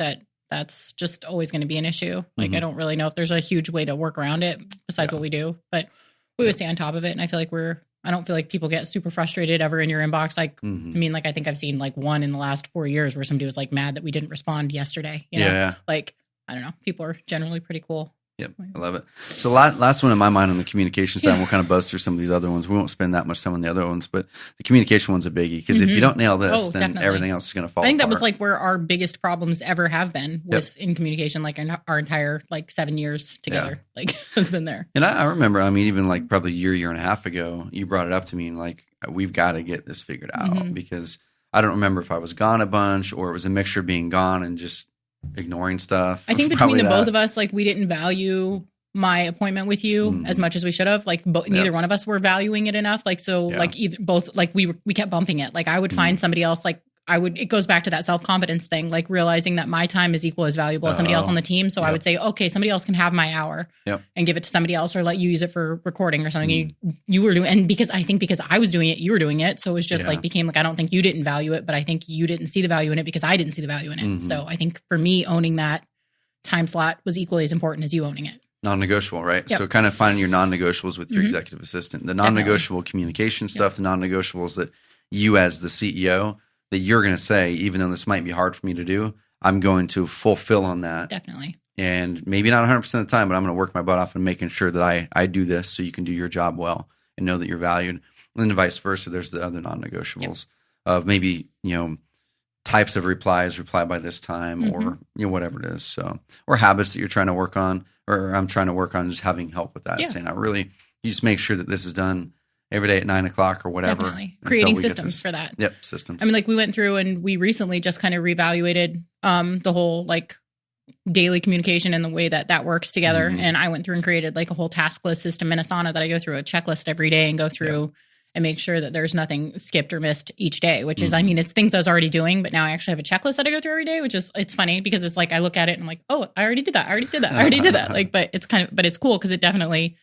that's just always going to be an issue. I don't really know if there's a huge way to work around it besides what we do, but we would stay on top of it. And I feel like I don't feel like people get super frustrated ever in your inbox. I think I've seen one in the last 4 years where somebody was mad that we didn't respond yesterday. I don't know. People are generally pretty cool. Yep. I love it. So last one in my mind on the communication side, we'll kind of buzz through some of these other ones. We won't spend that much time on the other ones, but the communication one's a biggie because if you don't nail this, then definitely. Everything else is going to fall apart. I think that was where our biggest problems ever have been was in communication, our entire 7 years together, has been there. And I remember, even probably a year and a half ago, you brought it up to me and we've got to get this figured out because I don't remember if I was gone a bunch or it was a mixture of being gone and just ignoring stuff. I think between the both of us, we didn't value my appointment with you as much as we should have. Neither one of us were valuing it enough. Either both, we kept bumping it. I would find somebody else. It goes back to that self-confidence thing, realizing that my time is equal as valuable as somebody else on the team. So I would say, okay, somebody else can have my hour and give it to somebody else, or let you use it for recording or something. You were doing, and because I was doing it, you were doing it. So it was just became I don't think you didn't value it, but I think you didn't see the value in it because I didn't see the value in it. So I think for me, owning that time slot was equally as important as you owning it. Non-negotiable, right? Yep. So kind of finding your non-negotiables with your executive assistant, the non-negotiable communication stuff, the non-negotiables that you as the CEO, that you're going to say, even though this might be hard for me to do, I'm going to fulfill on that. Definitely. And maybe not 100% of the time, but I'm going to work my butt off and making sure that I do this so you can do your job well and know that you're valued. And then vice versa, there's the other non-negotiables of maybe, types of replies, reply by this time or, whatever it is. So, or habits that you're trying to work on, or I'm trying to work on just having help with that. Yeah. Saying, you just make sure that this is done every day at 9:00 or whatever. Definitely. Creating systems for that. Yep. Systems. We went through and we recently just kind of reevaluated the whole daily communication and the way that works together. And I went through and created a whole task list system in Asana that I go through a checklist every day and go through and make sure that there's nothing skipped or missed each day, which is, it's things I was already doing, but now I actually have a checklist that I go through every day, which is, it's funny because it's I look at it and I'm like, oh, I already did that. I already did that. But it's but it's cool because it definitely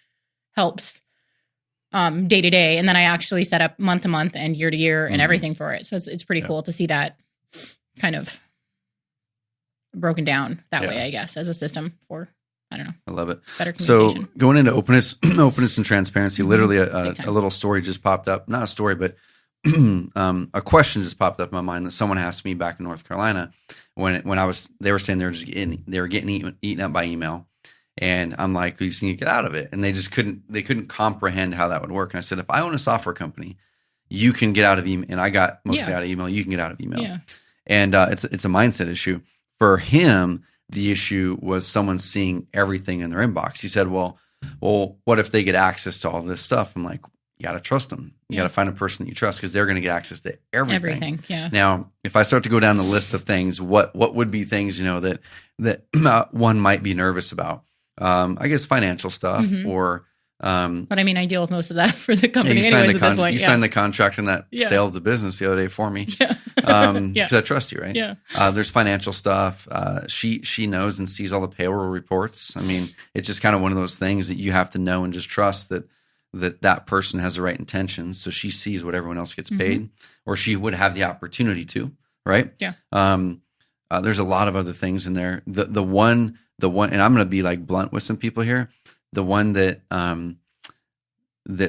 helps day to day. And then I actually set up month to month and year to year and everything for it. So it's pretty cool to see that kind of broken down that way, I guess, as a system for, I don't know. I love it. Better communication. So going into openness and transparency, literally a little story just popped up. Not a story, but a question just popped up in my mind that someone asked me back in North Carolina when they were saying they were getting eaten up by email. And I'm like, we just need to get out of it. And they couldn't comprehend how that would work. And I said, if I own a software company, you can get out of email. And I got mostly out of email. You can get out of email. Yeah. And it's a mindset issue. For him, the issue was someone seeing everything in their inbox. He said, well, what if they get access to all this stuff? I'm like, you got to trust them. You got to find a person that you trust because they're going to get access to everything. Everything, yeah. Now, if I start to go down the list of things, what would be things, that one might be nervous about? I guess financial stuff or but I deal with most of that for the company anyways at this point. You signed the contract in that sale of the business the other day for me. Because I trust you, right? Yeah. There's financial stuff. She knows and sees all the payroll reports. It's just kind of one of those things that you have to know and just trust that person has the right intentions. So she sees what everyone else gets paid, or she would have the opportunity to, right? Yeah. There's a lot of other things in there. The one, and I'm going to be blunt with some people here. The one that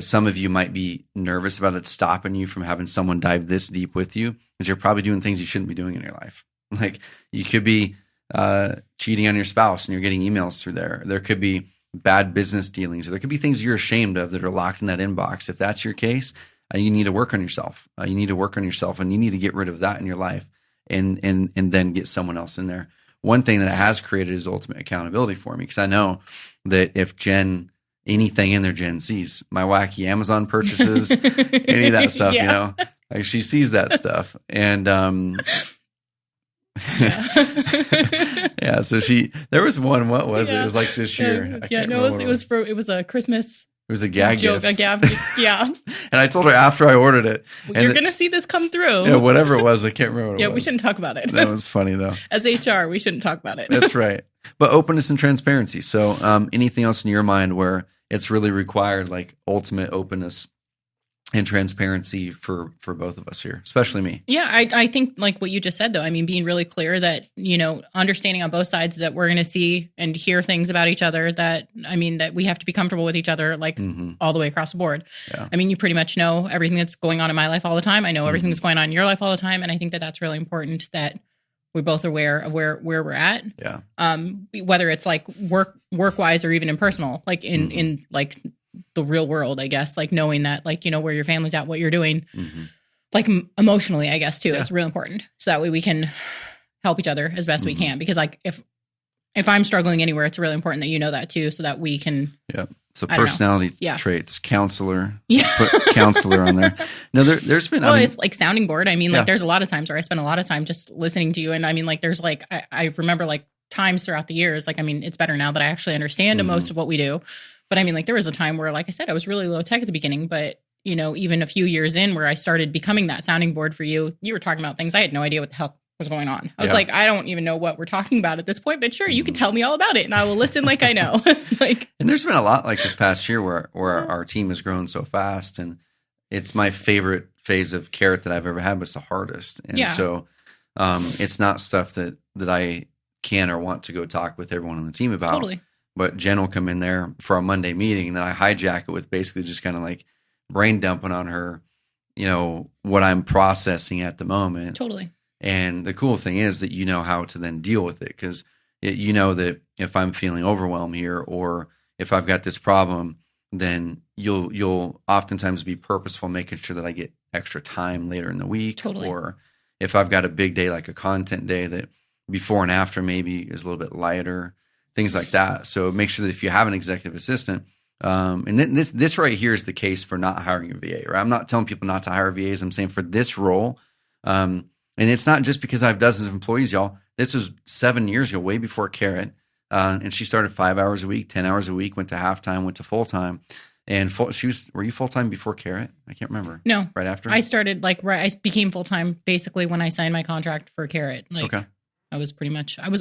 some of you might be nervous about that's stopping you from having someone dive this deep with you is you're probably doing things you shouldn't be doing in your life. You could be cheating on your spouse and you're getting emails through there. There could be bad business dealings. There could be things you're ashamed of that are locked in that inbox. If that's your case, you need to work on yourself. You need to work on yourself and you need to get rid of that in your life and then get someone else in there. one thing that it has created is ultimate accountability for me, because I know that if anything in there Jen sees, my wacky Amazon purchases, any of that stuff, like she sees that stuff. And so there was one, what was it? It was like this year. It was a Christmas. It was a gag joke, gift. Yeah. And I told her after I ordered it. You're going to see this come through. Yeah, whatever it was. I can't remember what it was. We shouldn't talk about it. That was funny, though. As HR, we shouldn't talk about it. That's right. But openness and transparency. So anything else in your mind where it's really required, like ultimate openness and transparency for both of us here, especially me? Yeah, I think like what you just said, though, I mean, being really clear that, understanding on both sides that we're going to see and hear things about each other that we have to be comfortable with each other, like all the way across the board. Yeah. I mean, you pretty much know everything that's going on in my life all the time. I know everything that's going on in your life all the time. And I think that that's really important, that we're both aware of where we're at. Yeah. Whether it's like work-wise or even in personal, like in like the real world, I guess, like knowing that, like, where your family's at, what you're doing, like emotionally, I guess, too, is really important. So that way we can help each other as best we can. Because like, if I'm struggling anywhere, it's really important that you know that too, so that we can. Yeah. So personality traits, counselor. Yeah. Put counselor on there. No, there's been. It's like sounding board. I mean, like there's a lot of times where I spend a lot of time just listening to you. And I mean, like there's like, I remember like times throughout the years, like, I mean, it's better now that I actually understand most of what we do. But I mean, like there was a time where, like I said, I was really low tech at the beginning, but even a few years in where I started becoming that sounding board for you, you were talking about things I had no idea what the hell was going on. I was like, I don't even know what we're talking about at this point, but sure, you can tell me all about it and I will listen like I know. And there's been a lot like this past year where our team has grown so fast, and it's my favorite phase of Carrot that I've ever had, but it's the hardest. And so it's not stuff that I can or want to go talk with everyone on the team about. Totally. But Jen will come in there for a Monday meeting, and then I hijack it with basically just kind of like brain dumping on her, what I'm processing at the moment. Totally. And the cool thing is that you know how to then deal with it, because you know that if I'm feeling overwhelmed here, or if I've got this problem, then you'll oftentimes be purposeful, making sure that I get extra time later in the week. Totally. Or if I've got a big day, like a content day, that before and after maybe is a little bit lighter. Things like that. So make sure that if you have an executive assistant, and this right here is the case for not hiring a VA, right? I'm not telling people not to hire VAs. I'm saying for this role, and it's not just because I have dozens of employees, y'all. This was 7 years ago, way before Carrot, and she started 5 hours a week, 10 hours a week, went to halftime, went to full time, and were you full time before Carrot? I can't remember. No, right after. I started I became full time basically when I signed my contract for Carrot. Okay. I was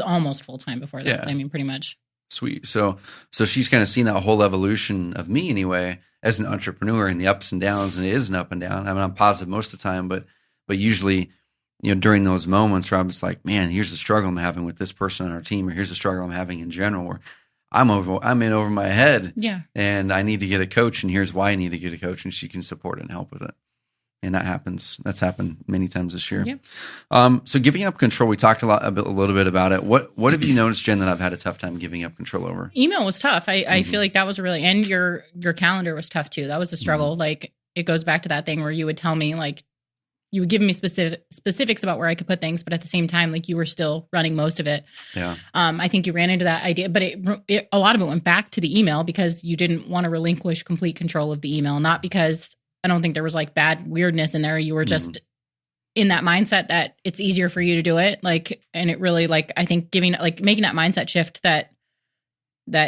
almost full time before that. Yeah. But I mean, pretty much. Sweet. So she's kind of seen that whole evolution of me anyway, as an entrepreneur, and the ups and downs, and it is an up and down. I mean, I'm positive most of the time, but usually, during those moments where I'm just like, man, here's the struggle I'm having with this person on our team, or here's the struggle I'm having in general, where I'm in over my head. Yeah. And I need to get a coach, and here's why I need to get a coach, and she can support it and help with it. And that's happened many times this year. Yeah. So giving up control, we talked a little bit about it. What have you noticed, Jen, that I've had a tough time giving up control over? Email was tough. I feel like that was really, and your calendar was tough too. That was a struggle. Like it goes back to that thing where you would tell me, like, you would give me specifics about where I could put things, but at the same time, like you were still running most of it. Yeah. I think you ran into that idea, but a lot of it went back to the email because you didn't want to relinquish complete control of the email, not because I don't think there was like bad weirdness in there. You were just in that mindset that it's easier for you to do it. Like, and it really, like, I think making that mindset shift that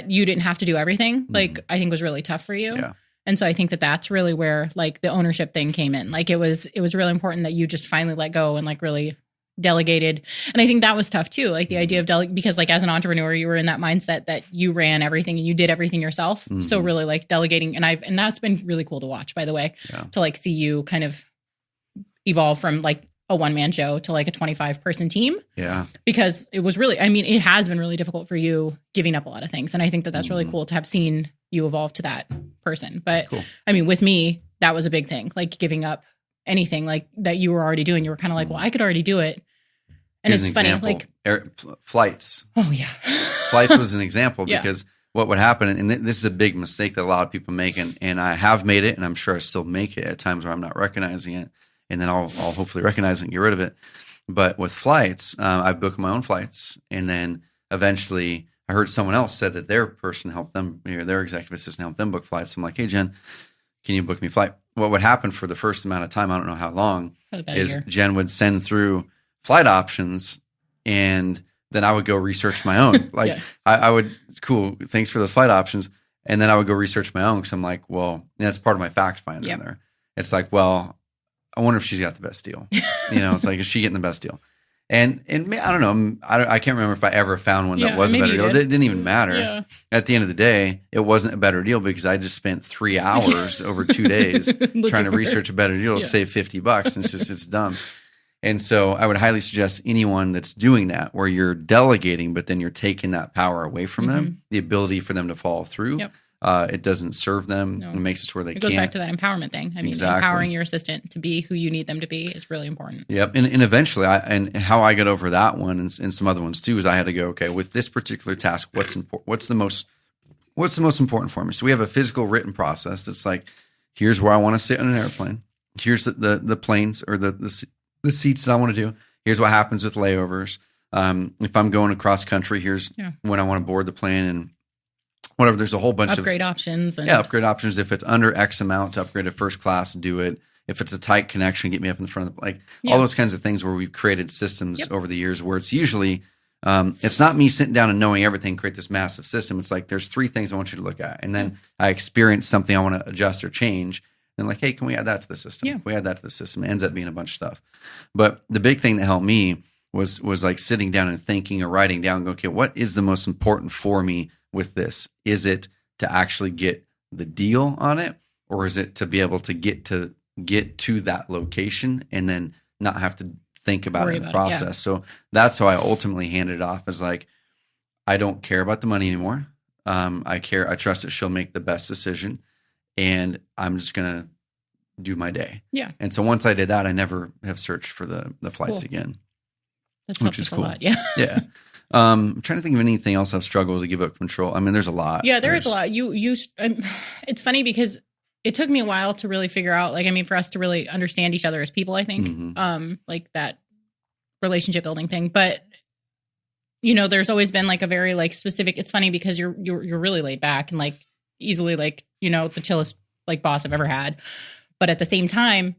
you didn't have to do everything, like, I think was really tough for you. Yeah. And so I think that that's really where like the ownership thing came in. Like it was really important that you just finally let go and like really delegated. And I think that was tough too. Like the idea of because like as an entrepreneur, you were in that mindset that you ran everything and you did everything yourself. So really like delegating, and that's been really cool to watch, by the way, to like see you kind of evolve from like a one-man show to like a 25-person team. Yeah. Because it was really, I mean, it has been really difficult for you giving up a lot of things. And I think that that's really cool to have seen you evolve to that person. But cool. I mean, with me, that was a big thing, like giving up anything like that you were already doing. You were kind of like, well, I could already do it. And Here's it's funny, example. Like flights. Oh yeah. Flights was an example because what would happen, and this is a big mistake that a lot of people make, and I have made it, and I'm sure I still make it at times where I'm not recognizing it, and then I'll hopefully recognize it and get rid of it, But with flights, I booked my own flights, and then eventually I heard someone else said that their person helped them, their executive assistant helped them book flights. So I'm like, hey, Jen, can you book me a flight? What would happen for the first amount of time, I don't know how long, is Jen would send through flight options, and then I would go research my own. Like I would, cool, thanks for those flight options. And then I would go research my own because I'm like, well, that's part of my fact finder in there. It's like, well, I wonder if she's got the best deal. It's like, is she getting the best deal? And I don't know. I can't remember if I ever found one that was a better deal. It didn't even matter. Yeah. At the end of the day, it wasn't a better deal because I just spent 3 hours over 2 days trying to research a better deal to save $50. And it's dumb. And so I would highly suggest anyone that's doing that, where you're delegating, but then you're taking that power away from them, the ability for them to follow through. Yep. It doesn't serve them. No. It makes it to where they can't. It goes back to that empowerment thing. I mean, empowering your assistant to be who you need them to be is really important. Yep. And eventually, and how I got over that one and some other ones too, is I had to go, okay, with this particular task, what's the most important for me? So we have a physical written process that's like, here's where I want to sit on an airplane. Here's the planes or the seats that I want to do. Here's what happens with layovers. If I'm going across country, here's when I want to board the plane and whatever. There's a whole bunch upgrade options. Upgrade options. If it's under X amount to upgrade to first class, do it. If it's a tight connection, get me up in front of all those kinds of things where we've created systems over the years where it's usually, it's not me sitting down and knowing everything, create this massive system. It's like, there's 3 things I want you to look at. And then I experience something I want to adjust or change. And like, hey, can we add that to the system? Yeah. Can we add that to the system? It ends up being a bunch of stuff. But the big thing that helped me was like sitting down and thinking or writing down, okay, what is the most important for me with this? Is it to actually get the deal on it? Or is it to be able to get to that location and then not have to think about it in the process? So that's how I ultimately handed it off, as like, I don't care about the money anymore. I trust that she'll make the best decision. And I'm just going to do my day. Yeah. And so once I did that, I never have searched for the flights again. That's which is cool. A lot. Yeah. Yeah. I'm trying to think of anything else I've struggled to give up control. I mean, there's a lot. Yeah, there's a lot. It's funny because it took me a while to really figure out, for us to really understand each other as people, I think, like that relationship building thing. But, there's always been like a very like specific, it's funny because you're really laid back and like easily like, the chillest like boss I've ever had. But at the same time,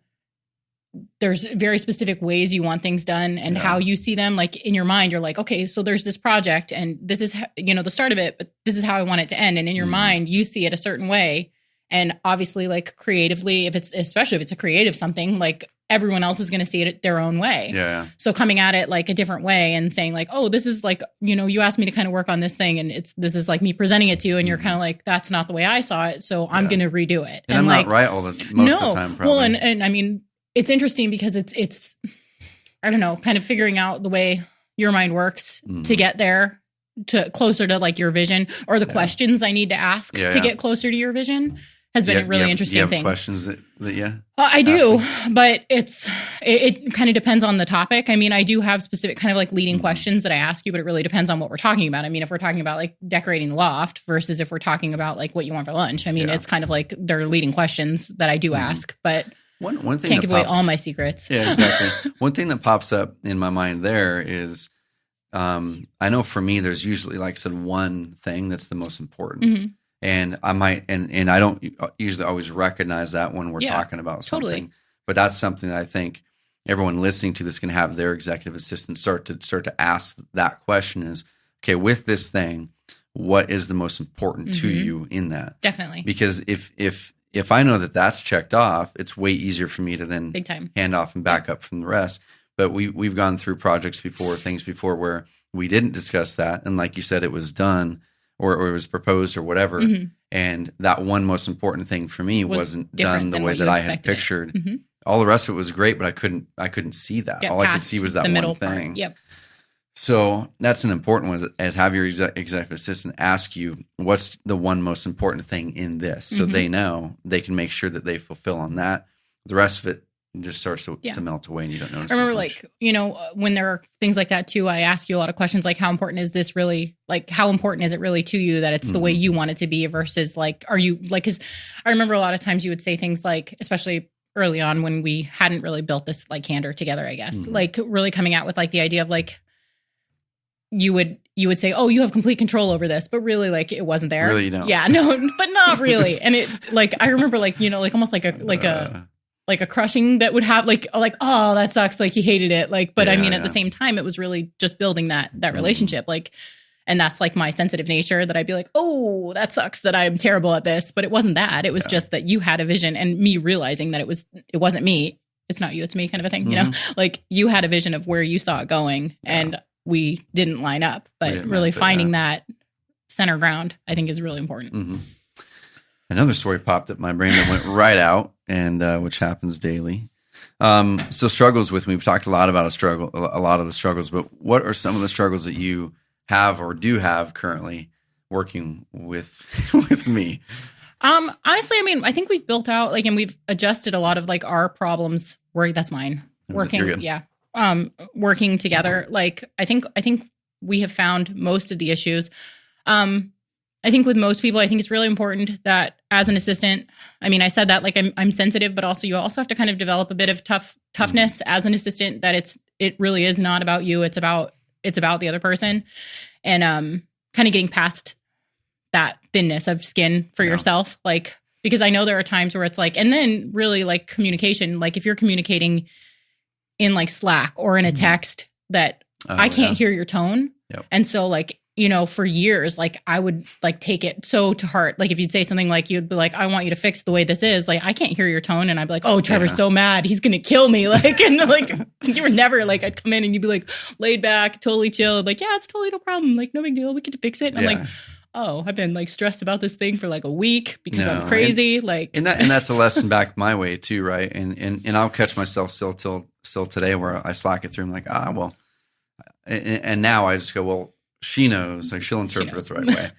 there's very specific ways you want things done and how you see them. Like in your mind, you're like, okay, so there's this project and this is, the start of it, but this is how I want it to end. And in your mind, you see it a certain way. And obviously like creatively, especially if it's a creative something, like everyone else is going to see it their own way. Yeah. So coming at it like a different way and saying like, oh, this is like, you asked me to kind of work on this thing and this is like me presenting it to you and you're kind of like, that's not the way I saw it. So I'm going to redo it. And I'm like, not right most of the time. Probably. Well, and I mean, it's interesting because it's, I don't know, kind of figuring out the way your mind works to get there to closer to like your vision or the questions I need to ask to get closer to your vision has been a really interesting thing. Questions that I do, but it kind of depends on the topic. I mean, I do have specific kind of like leading questions that I ask you, but it really depends on what we're talking about. I mean, if we're talking about like decorating the loft versus if we're talking about like what you want for lunch, I mean, it's kind of like they're leading questions that I do ask, but one thing can't give away all my secrets. Yeah, exactly. One thing that pops up in my mind there is, I know for me, there's usually, like I said, one thing that's the most important. And I might, and I don't usually always recognize that when we're talking about something, but that's something that I think everyone listening to this can have their executive assistant start to ask that question is, okay, with this thing, what is the most important to you in that? Definitely. Because if I know that that's checked off, it's way easier for me to then big time hand off and back up from the rest. But we've gone through projects before, things before where we didn't discuss that. And like you said, it was done or it was proposed or whatever. And that one most important thing for me wasn't done the way that I had pictured. All the rest of it was great, but I couldn't see that. All I could see was that one thing. Part. Yep. So that's an important one, as have your executive assistant ask you, what's the one most important thing in this? So they know they can make sure that they fulfill on that. The rest of it just starts to melt away and you don't notice. I remember when there are things like that too, I ask you a lot of questions like, how important is this really? Like, how important is it really to you that it's the way you want it to be versus like, are you like, cause I remember a lot of times you would say things like, especially early on when we hadn't really built this like candor together, I guess, like really coming out with like the idea of like, you would say, oh, you have complete control over this, but really like it wasn't there. Really you don't. Yeah, no, but not really. And it like, I remember like, you know, like almost like a crushing that would have like, oh, that sucks. Like you hated it. Like, but I mean, at the same time, it was really just building that relationship. Like, and that's like my sensitive nature that I'd be like, oh, that sucks that I'm terrible at this. But it wasn't that. It was just that you had a vision and me realizing that it wasn't me. It's not you, it's me kind of a thing. You know, like you had a vision of where you saw it going and we didn't line up, but really finding that center ground, I think is really important. Another story popped up in my brain that went right out, and which happens daily. So struggles with me. We've talked a lot about a lot of the struggles, but what are some of the struggles that you have or do have currently working with me? Honestly, I mean, I think we've built out like, and we've adjusted a lot of like our problems that's mine. Working. Yeah. Working together. Like, I think we have found most of the issues. I think with most people, I think it's really important that as an assistant, I mean, I said that like I'm sensitive, but also you also have to kind of develop a bit of toughness as an assistant, that it really is not about you. It's about the other person, and kind of getting past that thinness of skin for yourself. Like, because I know there are times where it's like, and then really like communication, like if you're communicating in like Slack or in a text that I can't hear your tone. Yep. And so like, you know, for years, like I would like take it so to heart. Like if you'd say something like, you'd be like, I want you to fix the way this is. Like, I can't hear your tone. And I'd be like, oh, Trevor's so mad. He's going to kill me. Like, and like, you were never like, I'd come in and you'd be like laid back, totally chilled. Like, yeah, it's totally no problem. Like, no big deal. We can fix it. And I'm like, oh, I've been like stressed about this thing for like a week because I'm crazy. And that's a lesson back my way too. Right. And I'll catch myself still today where I slack it through. I'm like, well, and now I just go, well, she knows, like she'll interpret it the right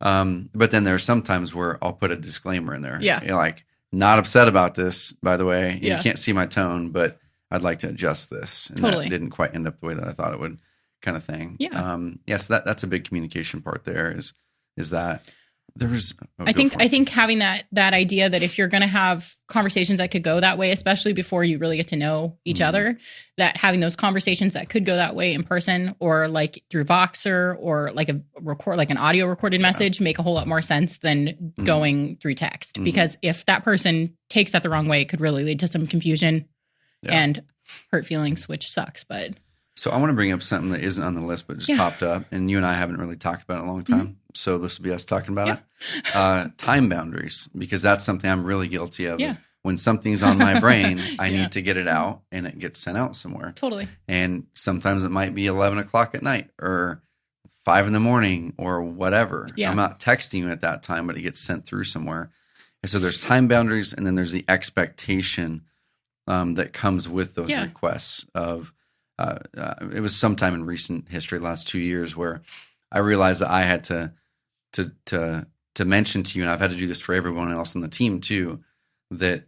way. But then there are some times where I'll put a disclaimer in there. Yeah. You're like, not upset about this, by the way. You can't see my tone, but I'd like to adjust this. And that didn't quite end up the way that I thought it would, kind of thing. Yeah. So that's a big communication part there is that there was, I think having that idea that if you're going to have conversations that could go that way, especially before you really get to know each other, that having those conversations that could go that way in person or like through Voxer or like an audio recorded message make a whole lot more sense than going through text. Because if that person takes that the wrong way, it could really lead to some confusion and hurt feelings, which sucks. But so I want to bring up something that isn't on the list, but just popped up, and you and I haven't really talked about it in a long time. So this will be us talking about it. Time boundaries, because that's something I'm really guilty of. When something's on my brain, I need to get it out, and it gets sent out somewhere. Totally. And sometimes it might be 11 o'clock at night or 5 in the morning or whatever. I'm not texting you at that time, but it gets sent through somewhere. And so there's time boundaries, and then there's the expectation that comes with those requests of, it was sometime in recent history, last 2 years, where I realized that I had to mention to you, and I've had to do this for everyone else on the team too, that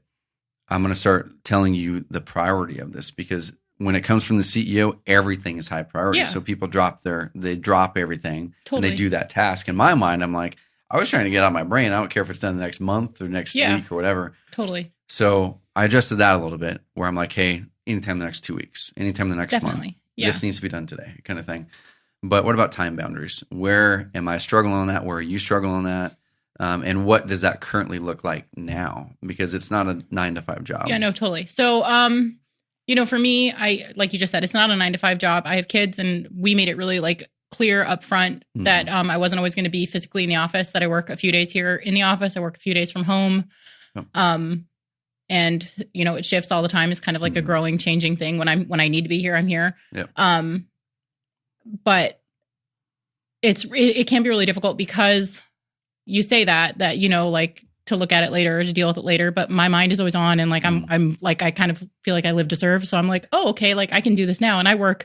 I'm going to start telling you the priority of this, because when it comes from the CEO, everything is high priority. So people drop everything and they do that task. In my mind, I'm like, I was trying to get out of my brain. I don't care if it's done the next month or next week or whatever. Totally. So I adjusted that a little bit, where I'm like, hey, anytime the next 2 weeks, anytime the next month, this needs to be done today, kind of thing. But what about time boundaries? Where am I struggling on that? Where are you struggling on that? And what does that currently look like now? Because it's not a 9-to-5 job. Yeah, no, totally. So, for me, like you just said, it's not a 9-to-5 job. I have kids, and we made it really like clear up front that I wasn't always going to be physically in the office, that I work a few days here in the office. I work a few days from home. And, it shifts all the time. It's kind of like a growing, changing thing. When I need to be here, I'm here. Yep. But it can be really difficult, because you say that, like to look at it later or to deal with it later, but my mind is always on. And like, I'm like, I kind of feel like I live to serve. So I'm like, oh, okay. Like I can do this now. And I work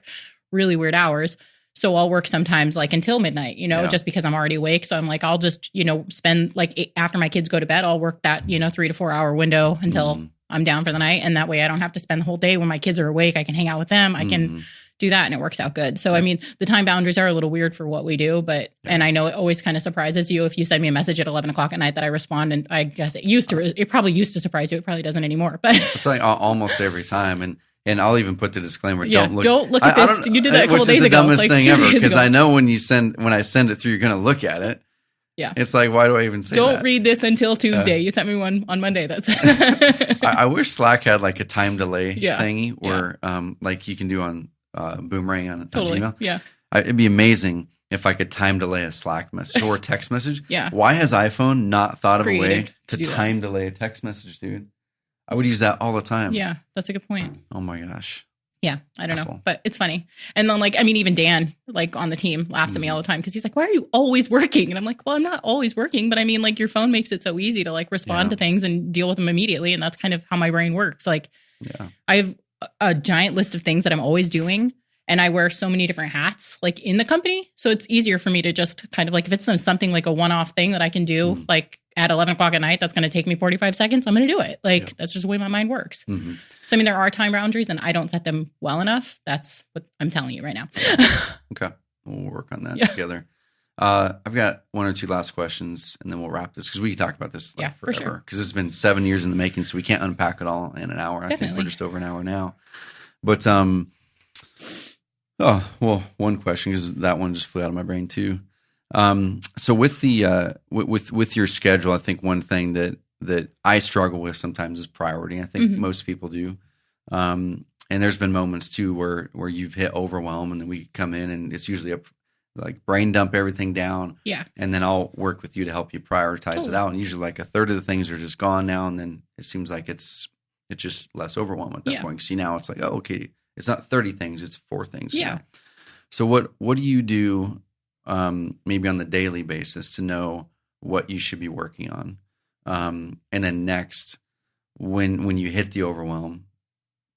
really weird hours. So I'll work sometimes like until midnight, just because I'm already awake. So I'm like, I'll just, spend like after my kids go to bed, I'll work that, 3 to 4 hour window until I'm down for the night. And that way I don't have to spend the whole day when my kids are awake. I can hang out with them. I can do that, and it works out good. So, I mean, the time boundaries are a little weird for what we do, but, and I know it always kind of surprises you if you send me a message at 11 o'clock at night that I respond, and I guess it probably used to surprise you. It probably doesn't anymore, but it's like almost every time. And I'll even put the disclaimer, don't look at this. You did that a couple days ago. Which is the dumbest thing ever, because I know when I send it through, you're going to look at it. Yeah. It's like, why do I even say Don't that? read this until Tuesday. You sent me one on Monday. That's I wish Slack had like a time delay thingy where like you can do on Boomerang on Gmail. Yeah. It'd be amazing if I could time delay a Slack message or a text message. Yeah. Why has iPhone not thought of a way to time delay a text message, dude? I would use that all the time. Yeah, that's a good point. Oh my gosh. Yeah, I don't know, but it's funny. And then like, I mean, even Dan, like on the team, laughs at me all the time because he's like, why are you always working? And I'm like, well, I'm not always working, but I mean, like your phone makes it so easy to like respond to things and deal with them immediately. And that's kind of how my brain works. Like I have a giant list of things that I'm always doing. And I wear so many different hats like in the company. So it's easier for me to just kind of like, if it's something like a one-off thing that I can do like at 11 o'clock at night, that's going to take me 45 seconds. I'm going to do it. Like that's just the way my mind works. Mm-hmm. So, I mean, there are time boundaries and I don't set them well enough. That's what I'm telling you right now. Okay. We'll work on that together. I've got one or two last questions and then we'll wrap this because we can talk about this like forever because it's been 7 years in the making. So we can't unpack it all in an hour. Definitely. I think we're just over an hour now, but, oh, well, one question because that one just flew out of my brain too. So with the with your schedule, I think one thing that I struggle with sometimes is priority. I think most people do. And there's been moments too where you've hit overwhelm, and then we come in, and it's usually like brain dump everything down. Yeah. And then I'll work with you to help you prioritize it out. And usually like a third of the things are just gone now, and then it seems like it's just less overwhelm at that point. See, now it's like, oh, okay. It's not 30 things, it's 4 things. Yeah. Now. So what do you do maybe on the daily basis to know what you should be working on? And then next, when you hit the overwhelm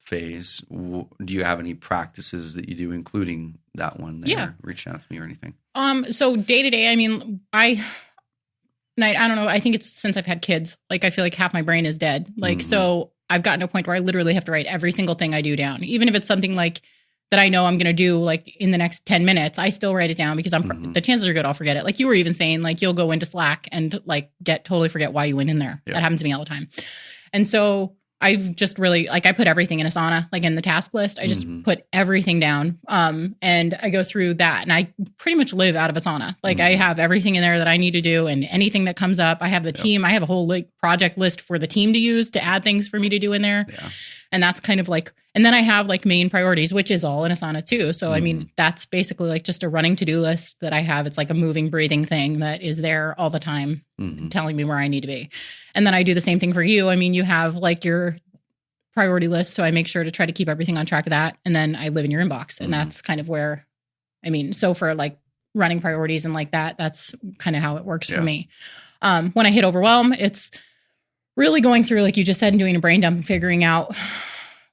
phase, do you have any practices that you do, including that one that you're reaching out to me or anything? So day to day, I mean, I don't know. I think it's since I've had kids, like I feel like half my brain is dead. Like, so I've gotten to a point where I literally have to write every single thing I do down. Even if it's something like that I know I'm going to do like in the next 10 minutes, I still write it down because the chances are good I'll forget it. Like you were even saying, like you'll go into Slack and like totally forget why you went in there. That happens to me all the time. And so I've just really like I put everything in Asana, like in the task list. I just put everything down. And I go through that, and I pretty much live out of Asana. Like I have everything in there that I need to do, and anything that comes up. I have the team. I have a whole like project list for the team to use to add things for me to do in there. Yeah. And that's kind of like, and then I have like main priorities, which is all in Asana too. So, I mean, that's basically like just a running to-do list that I have. It's like a moving, breathing thing that is there all the time, telling me where I need to be. And then I do the same thing for you. I mean, you have like your priority list. So I make sure to try to keep everything on track of that. And then I live in your inbox. And that's kind of where, I mean, so for like running priorities and like that, that's kind of how it works for me. When I hit overwhelm, it's really going through, like you just said, and doing a brain dump and figuring out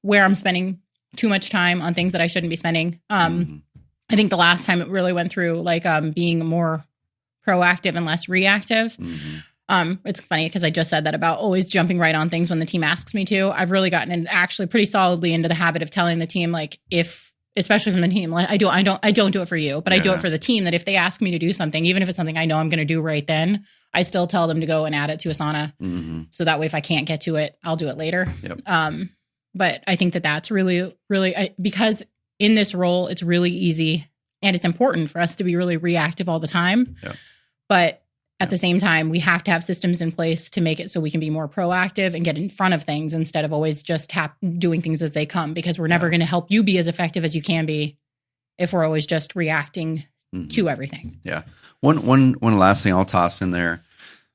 where I'm spending too much time on things that I shouldn't be spending. I think the last time it really went through like being more proactive and less reactive. It's funny because I just said that about always jumping right on things when the team asks me to. I've really gotten actually pretty solidly into the habit of telling the team, like especially from the team, like I don't do it for you, but I do it for the team, that if they ask me to do something, even if it's something I know I'm going to do right then, I still tell them to go and add it to Asana. So that way, if I can't get to it, I'll do it later. But I think that that's really, really, because in this role, it's really easy and it's important for us to be really reactive all the time. But at the same time, we have to have systems in place to make it so we can be more proactive and get in front of things instead of always just doing things as they come, because we're never going to help you be as effective as you can be if we're always just reacting to everything. Yeah. One last thing I'll toss in there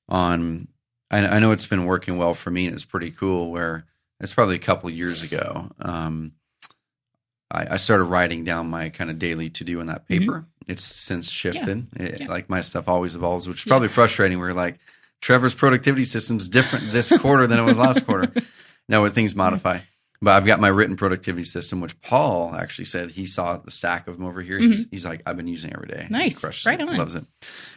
on, I know it's been working well for me and it's pretty cool, where it's probably a couple of years ago. I started writing down my kind of daily to-do in that paper. It's since shifted. Like my stuff always evolves, which is probably frustrating. We're like, Trevor's productivity system's different this quarter than it was last quarter. Now when things modify. But I've got my written productivity system, which Paul actually said he saw the stack of them over here. He's like, I've been using it every day. Nice. Right on. Loves it.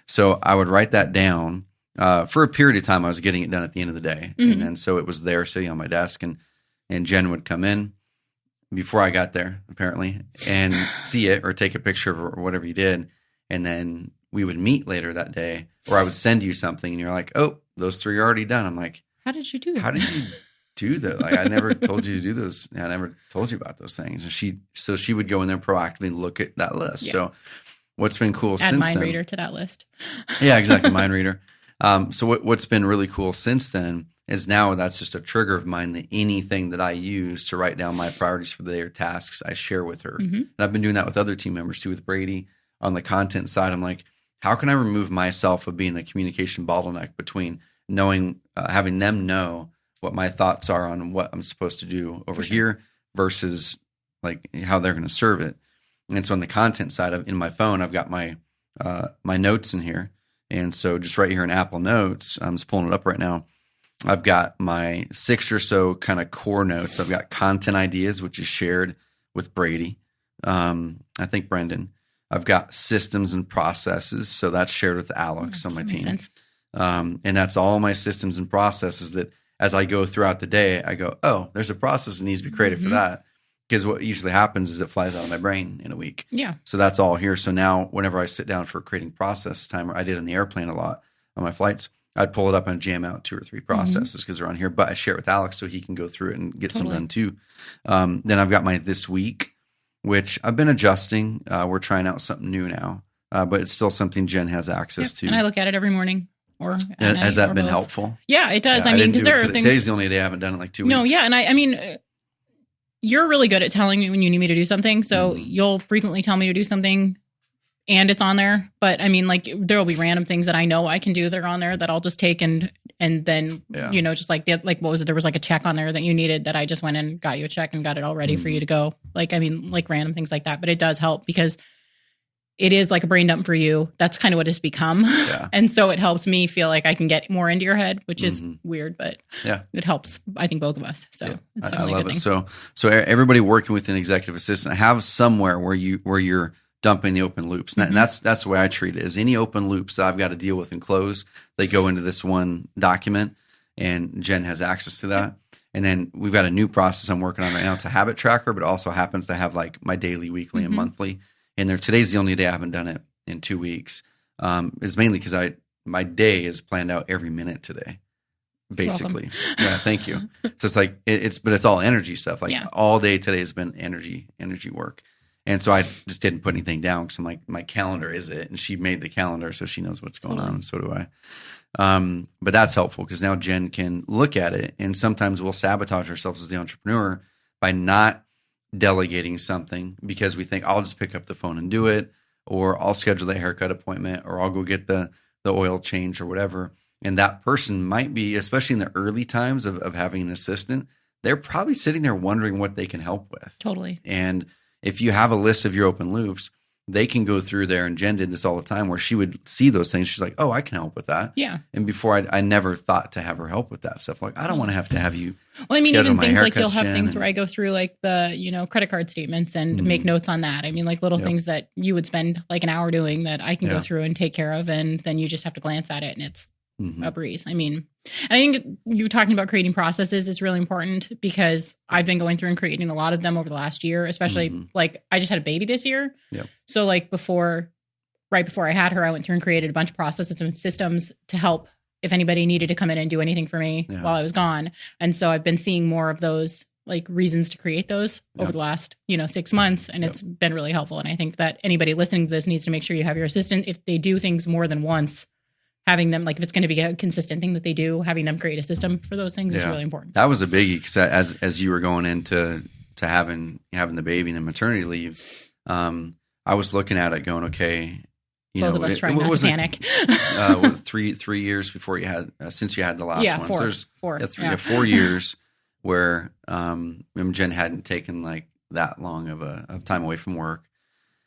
So I would write that down. For a period of time, I was getting it done at the end of the day. And then so it was there sitting on my desk, and Jen would come in, before I got there, apparently, and see it or take a picture of or whatever you did. And then we would meet later that day, or I would send you something and you're like, oh, those 3 are already done. I'm like, how did you do that? How did you do that? Like, I never told you to do those. I never told you about those things. And she would go in there proactively and look at that list. Yeah. So what's been cool Add since Mind then, Reader to that list. Yeah, exactly. Mind Reader. So what's been really cool since then is now that's just a trigger of mine that anything that I use to write down my priorities for the day or tasks, I share with her. And I've been doing that with other team members too, with Brady on the content side. I'm like, how can I remove myself of being the communication bottleneck between knowing, having them know what my thoughts are on what I'm supposed to do over here versus like how they're going to serve it. And so on the content side in my phone, I've got my notes in here. And so just right here in Apple Notes, I'm just pulling it up right now. I've got my 6 or so kind of core notes. I've got content ideas, which is shared with Brady. I think Brendan. I've got systems and processes. So that's shared with Alex on my team. Makes sense. And that's all my systems and processes that as I go throughout the day, I go, oh, there's a process that needs to be created for that. Because what usually happens is it flies out of my brain in a week. Yeah. So that's all here. So now whenever I sit down for creating process time, or I did on the airplane a lot on my flights, I'd pull it up and jam out 2 or 3 processes because they're on here. But I share it with Alex so he can go through it and get some done too. Then I've got my this week, which I've been adjusting. We're trying out something new now, but it's still something Jen has access to. And I look at it every morning. Or has that been helpful? Yeah, it does. I mean, because there are things. Today's the only day I haven't done it in like 2 weeks. No, yeah, and I mean, you're really good at telling me when you need me to do something. So you'll frequently tell me to do something, and it's on there. But I mean, like there will be random things that I know I can do that are on there that I'll just take and then just like what was it? There was like a check on there that you needed that I just went and got you a check and got it all ready for you to go. Like I mean, like random things like that. But it does help because it is like a brain dump for you. That's kind of what it's become. Yeah. And so it helps me feel like I can get more into your head, which is weird, but it helps, I think, both of us. So it's I love it. So everybody working with an executive assistant, have somewhere where you're dumping the open loops. And that's the way I treat it, is any open loops that I've got to deal with and close, they go into this one document, and Jen has access to that. And then we've got a new process I'm working on right now. It's a habit tracker, but it also happens to have like my daily, weekly, and monthly. And today's the only day I haven't done it in 2 weeks. It's mainly because my day is planned out every minute today, basically. Yeah, thank you. So it's like but it's all energy stuff. Like all day today has been energy work. And so I just didn't put anything down because I'm like, my calendar is it, and she made the calendar, so she knows what's going on, and so do I. But that's helpful because now Jen can look at it, and sometimes we'll sabotage ourselves as the entrepreneur by not delegating something because we think I'll just pick up the phone and do it, or I'll schedule the haircut appointment, or I'll go get the oil change or whatever. And that person might be, especially in the early times of having an assistant, they're probably sitting there wondering what they can help with. Totally. And if you have a list of your open loops, they can go through there, and Jen did this all the time where she would see those things. She's like, oh, I can help with that. Yeah. And before I never thought to have her help with that stuff. Like, I don't want to have you. Well, I mean, even things like you'll have things where I go through like the, credit card statements and make notes on that. I mean, like little things that you would spend like an hour doing that I can go through and take care of. And then you just have to glance at it and it's a breeze. I mean, I think you talking about creating processes is really important because I've been going through and creating a lot of them over the last year, especially like I just had a baby this year. Yep. So like right before I had her, I went through and created a bunch of processes and systems to help if anybody needed to come in and do anything for me while I was gone. And so I've been seeing more of those like reasons to create those over the last, 6 months. And it's been really helpful. And I think that anybody listening to this needs to make sure you have your assistant. If they do things more than once, having them, like if it's going to be a consistent thing that they do, having them create a system for those things is really important. That was a biggie because as you were going into having the baby and the maternity leave, I was looking at it going, okay, both of us trying not to panic. 3 years before you had since you had the last one. 4. So there's 4 years where Jen hadn't taken like that long of time away from work.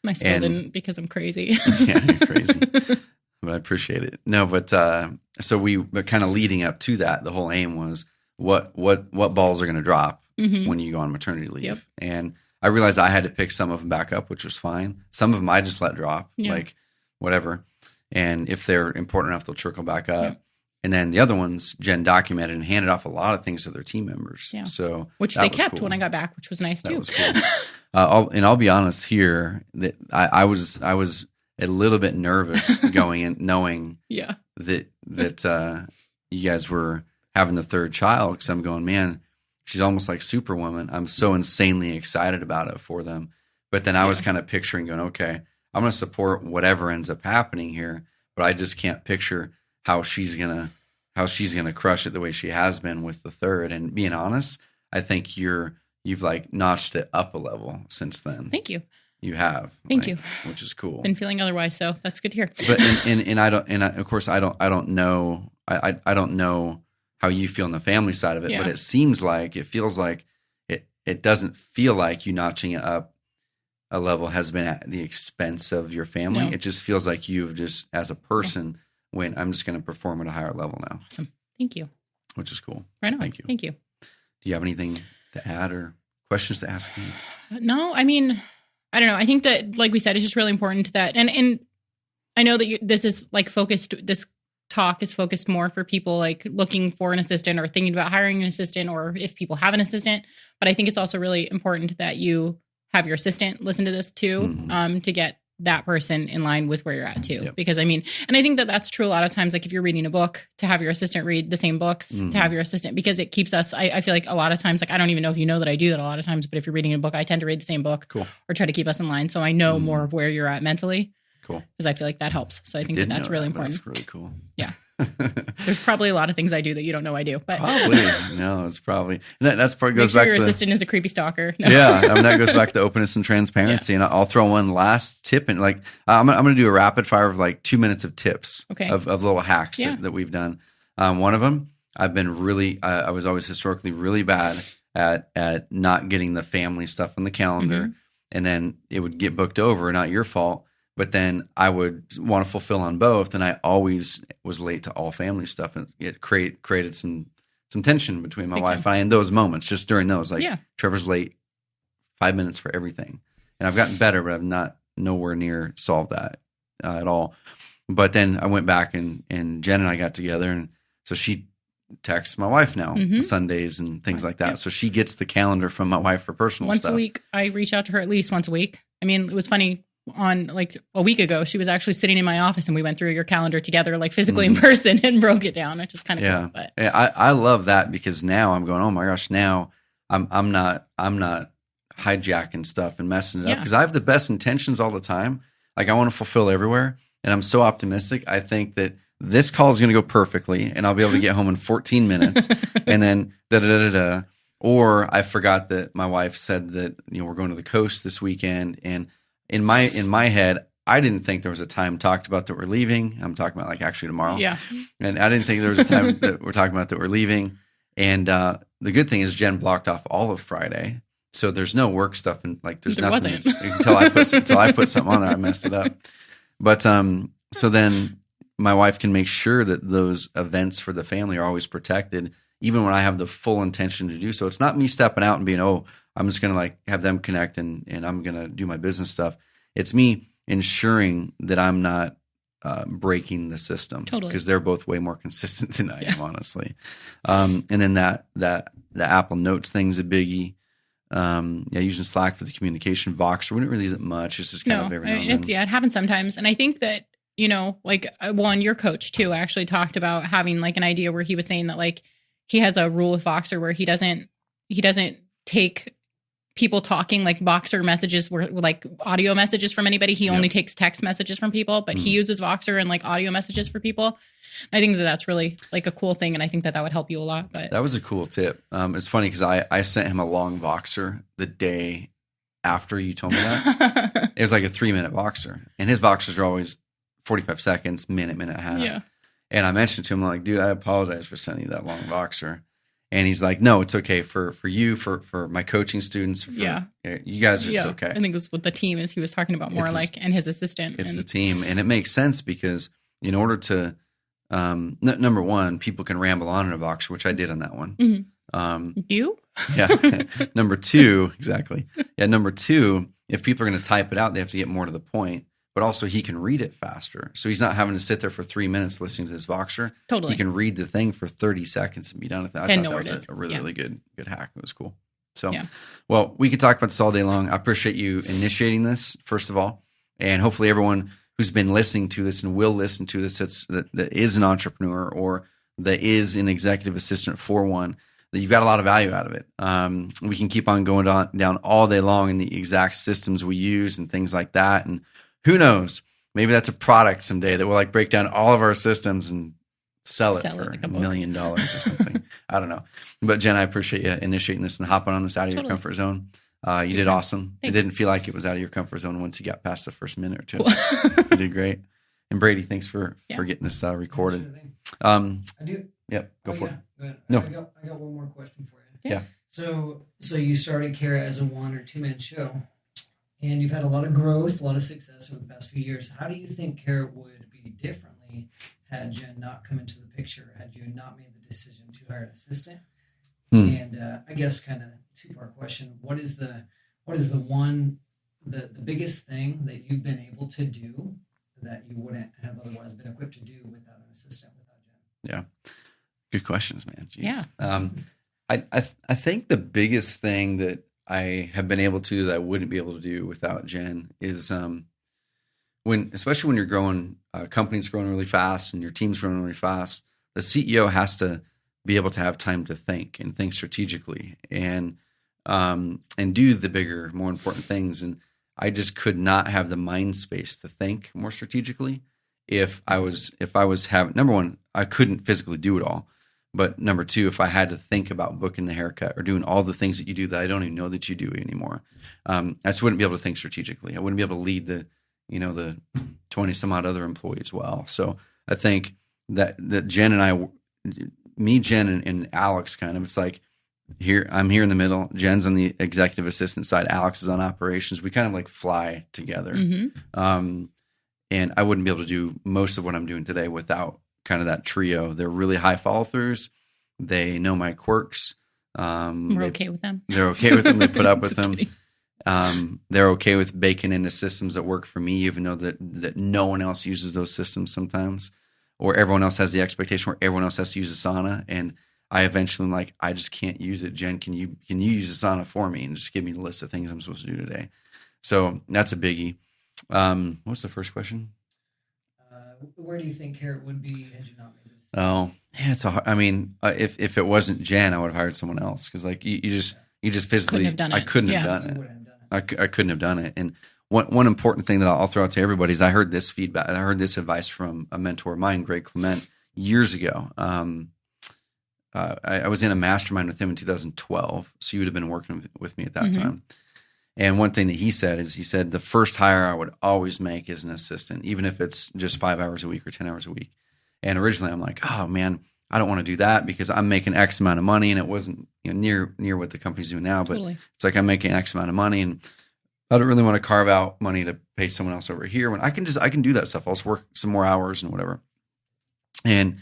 I still didn't because I'm crazy. Yeah, you're crazy. But I appreciate it. No, but so we were kind of leading up to that. The whole aim was what balls are going to drop when you go on maternity leave. Yep. And I realized I had to pick some of them back up, which was fine. Some of them I just let drop, like whatever. And if they're important enough, they'll trickle back up. And then the other ones, Jen documented and handed off a lot of things to their team members. Yeah. So which they kept when I got back, which was nice too. That was cool. I'll be honest here that I was a little bit nervous going in, knowing that you guys were having the third child, because I'm going, man, she's almost like Superwoman. I'm so insanely excited about it for them. But then I was kind of picturing going, okay, I'm going to support whatever ends up happening here, but I just can't picture how she's gonna crush it the way she has been with the third. And being honest, I think you've like notched it up a level since then. Thank you. You have. Thank you. Which is cool. Been feeling otherwise, so that's good to hear. But of course I don't know how you feel on the family side of it, but it feels like it doesn't feel like you notching it up a level has been at the expense of your family. No. It just feels like you've just, as a person, went, I'm just going to perform at a higher level now. Awesome. Thank you. Which is cool. Right on. Thank you. Thank you. Do you have anything to add or questions to ask me? No, I mean, I don't know. I think that, like we said, it's just really important that, and I know that this is like focused, this talk is focused more for people like looking for an assistant or thinking about hiring an assistant, or if people have an assistant. But I think it's also really important that you have your assistant listen to this too, to get that person in line with where you're at too. Yep. Because I mean, and I think that that's true a lot of times, like if you're reading a book, to have your assistant read the same books, to have your assistant, because it keeps us, I feel like a lot of times, like, I don't even know if you know that I do that a lot of times, but if you're reading a book, I tend to read the same book or try to keep us in line. So I know more of where you're at mentally. Cool. Because I feel like that helps. So I think that's really important. That's really cool. Yeah. There's probably a lot of things I do that you don't know I do, but probably no, it's probably that's probably goes make sure back your to assistant is a creepy stalker. No. Yeah, I mean, that goes back to openness and transparency. And I'll throw one last tip in. Like I'm gonna do a rapid fire of like 2 minutes of tips of little hacks that we've done. One of them, I've been really I was always historically really bad at not getting the family stuff on the calendar, and then it would get booked over. Not your fault. But then I would want to fulfill on both, and I always was late to all family stuff, and it created some tension between my wife and I in those moments, just during those. Like Trevor's late 5 minutes for everything, and I've gotten better, but I've not nowhere near solved that at all. But then I went back and Jen and I got together, and so she texts my wife now Sundays and things like that. Yep. So she gets the calendar from my wife for personal stuff. Once a week, I reach out to her at least once a week. I mean, it was funny. On like a week ago, she was actually sitting in my office and we went through your calendar together, like physically in person, and broke it down, which is kind of cool. But I love that, because now I'm going, oh my gosh, now I'm not hijacking stuff and messing it up, because I have the best intentions all the time. Like I want to fulfill everywhere, and I'm so optimistic. I think that this call is going to go perfectly, and I'll be able to get home in 14 minutes, and then Or I forgot that my wife said that we're going to the coast this weekend, and in my head, I didn't think there was a time talked about that we're leaving. I'm talking about like actually tomorrow. Yeah. And I didn't think there was a time that we're talking about that we're leaving. And the good thing is Jen blocked off all of Friday, so there's no work stuff, and like there's nothing until I put something on there. I messed it up. But so then my wife can make sure that those events for the family are always protected, even when I have the full intention to do so. It's not me stepping out and being, I'm just going to like have them connect and I'm going to do my business stuff. It's me ensuring that I'm not breaking the system. Totally. Because they're both way more consistent than I am, honestly. And then the Apple Notes thing's a biggie. Using Slack for the communication. Voxer, we didn't really use it much. It's just kind of every now and then. It happens sometimes. And I think that, like your coach too actually talked about having like an idea where he was saying that like he has a rule with Voxer where he doesn't take people talking like Voxer messages were like audio messages from anybody. He only takes text messages from people, but he uses Voxer and like audio messages for people. I think that that's really like a cool thing. And I think that would help you a lot. But that was a cool tip. It's funny because I sent him a long Voxer the day after you told me that. It was like a 3-minute Voxer, and his Voxers are always 45 seconds, minute and a half. Yeah. And I mentioned to him, like, dude, I apologize for sending you that long Voxer. And he's like, no, it's okay for you, for my coaching students. You guys, it's okay. I think it was what the team is. He was talking about more and his assistant. It's the team. And it makes sense because in order to, number one, people can ramble on in a Voxer, which I did on that one. Mm-hmm. You? Yeah. Number two, exactly. Yeah. Number two, if people are going to type it out, they have to get more to the point. but also he can read it faster. So he's not having to sit there for 3 minutes listening to this Voxer. Totally. He can read the thing for 30 seconds and be done with it. I thought that was a really, really good hack. It was cool. So, well, we could talk about this all day long. I appreciate you initiating this, first of all. And hopefully everyone who's been listening to this and will listen to this that is an entrepreneur or that is an executive assistant for one, that you've got a lot of value out of it. We can keep on going down all day long in the exact systems we use and things like that. And who knows, maybe that's a product someday that will like break down all of our systems and sell it for like $1 million or something. I don't know. But Jen, I appreciate you initiating this and hopping on this out of your comfort zone. You did awesome. Thanks. It didn't feel like it was out of your comfort zone once you got past the first minute or two. Cool. You did great. And Brady, thanks for getting this recorded. I do. Yep, go for it. Go ahead. No. I got one more question for you. Yeah. So you started Carrot as a 1 or 2 man show, and you've had a lot of growth, a lot of success over the past few years. How do you think Carrot would be differently had Jen not come into the picture? Had you not made the decision to hire an assistant? And I guess kind of 2-part question: what is the biggest thing that you've been able to do that you wouldn't have otherwise been equipped to do without an assistant, without Jen? Yeah. Good questions, man. Jeez. Yeah. I think the biggest thing that I have been able to that I wouldn't be able to do without Jen is especially when you're growing, company's growing really fast and your team's growing really fast, the CEO has to be able to have time to think and think strategically and do the bigger, more important things. And I just could not have the mind space to think more strategically if I was having, number one, I couldn't physically do it all. But number two, if I had to think about booking the haircut or doing all the things that you do that I don't even know that you do anymore, I just wouldn't be able to think strategically. I wouldn't be able to lead the 20 some odd other employees well. So I think that Jen and I, Jen and Alex kind of, it's like I'm here in the middle. Jen's on the executive assistant side. Alex is on operations. We kind of like fly together. Mm-hmm. And I wouldn't be able to do most of what I'm doing today without kind of that trio. They're really high follow throughs. They know my quirks. We're okay with them. They're okay with them. They put up with them. They're okay with baking into systems that work for me, even though that no one else uses those systems sometimes, or everyone else has the expectation where everyone else has to use Asana. And I eventually am like, I just can't use it. Jen, can you use Asana for me and just give me the list of things I'm supposed to do today? So that's a biggie. What's the first question? Where do you think Carrot would be had you not made this? Oh, yeah, I mean, if it wasn't Jen, I would have hired someone else because like you just physically couldn't have done it. I couldn't have done it. I couldn't have done it. And one important thing that I'll throw out to everybody is I heard this feedback. I heard this advice from a mentor of mine, Greg Clement, years ago. I was in a mastermind with him in 2012, so you would have been working with me at that time. And one thing that he said the first hire I would always make is an assistant, even if it's just 5 hours a week or 10 hours a week. And originally I'm like, oh man, I don't want to do that because I'm making X amount of money, and it wasn't near what the company's doing now. But It's like I'm making X amount of money, and I don't really want to carve out money to pay someone else over here when I can do that stuff. I'll just work some more hours and whatever. And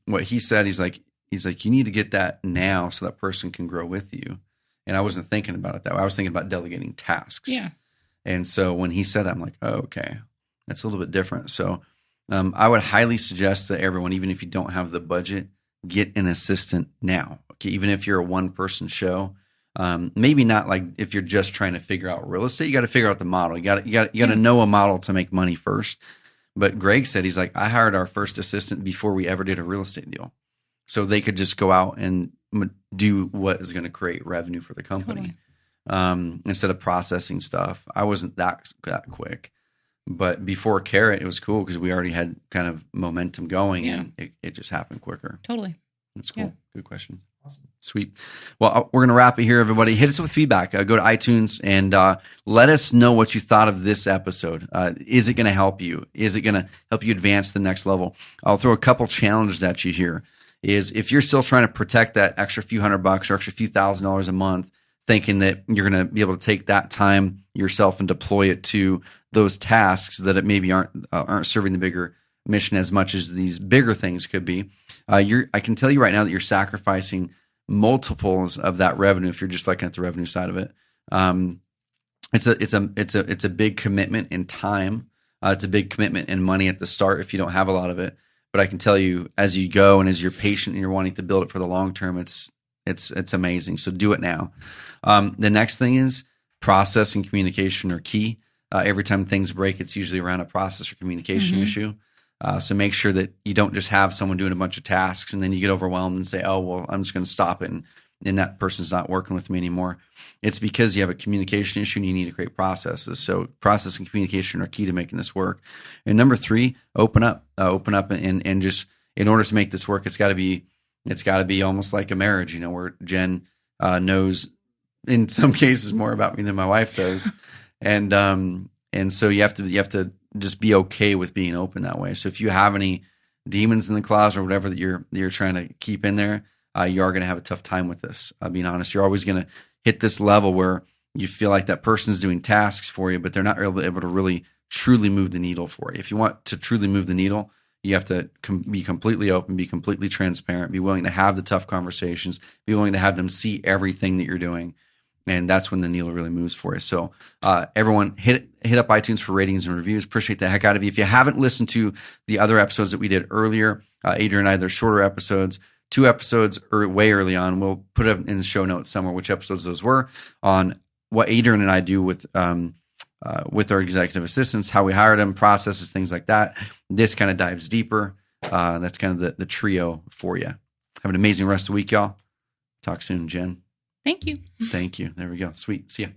what he said, he's like, you need to get that now so that person can grow with you. And I wasn't thinking about it that way. I was thinking about delegating tasks. Yeah. And so when he said that, I'm like, oh, okay, that's a little bit different. So I would highly suggest that everyone, even if you don't have the budget, get an assistant now. Okay, even if you're a one-person show, maybe not like if you're just trying to figure out real estate. You got to figure out the model. You got to know a model to make money first. But Greg said he's like, I hired our first assistant before we ever did a real estate deal, so they could just go out and do what is going to create revenue for the company. Instead of processing stuff. I wasn't that quick, but before Carrot, it was cool because we already had kind of momentum going, and it just happened quicker. Totally. That's cool. Yeah. Good question. Awesome. Sweet. Well, we're going to wrap it here, everybody. Hit us with feedback. Go to iTunes and let us know what you thought of this episode. Is it going to help you? Is it going to help you advance to the next level? I'll throw a couple challenges at you here. Is if you're still trying to protect that extra few $100 or extra few $1,000s a month, thinking that you're going to be able to take that time yourself and deploy it to those tasks that it maybe aren't serving the bigger mission as much as these bigger things could be. I can tell you right now that you're sacrificing multiples of that revenue if you're just looking at the revenue side of it. it's a big commitment in time. It's a big commitment in money at the start if you don't have a lot of it. But I can tell you, as you go and as you're patient and you're wanting to build it for the long term, it's amazing. So do it now. The next thing is process and communication are key. Every time things break, it's usually around a process or communication issue. So make sure that you don't just have someone doing a bunch of tasks and then you get overwhelmed and say, oh, well, I'm just going to stop it. And that person's not working with me anymore. It's because you have a communication issue and you need to create processes. So process and communication are key to making this work. And number 3, open up and just, in order to make this work, it's got to be almost like a marriage, where Jen knows in some cases more about me than my wife does. And so you have to just be okay with being open that way. So if you have any demons in the closet or whatever that you're trying to keep in there, you are going to have a tough time with this. Being honest, you're always going to hit this level where you feel like that person's doing tasks for you, but they're not able to really truly move the needle for you. If you want to truly move the needle, you have to be completely open, be completely transparent, be willing to have the tough conversations, be willing to have them see everything that you're doing. And that's when the needle really moves for you. So everyone, hit up iTunes for ratings and reviews. Appreciate the heck out of you. If you haven't listened to the other episodes that we did earlier, Adrian and I, they're shorter episodes. 2 episodes way early on. We'll put it in the show notes somewhere which episodes those were, on what Adrian and I do with our executive assistants, how we hired them, processes, things like that. This kind of dives deeper. That's kind of the trio for you. Have an amazing rest of the week, y'all. Talk soon, Jen. Thank you. Thank you. There we go. Sweet. See ya.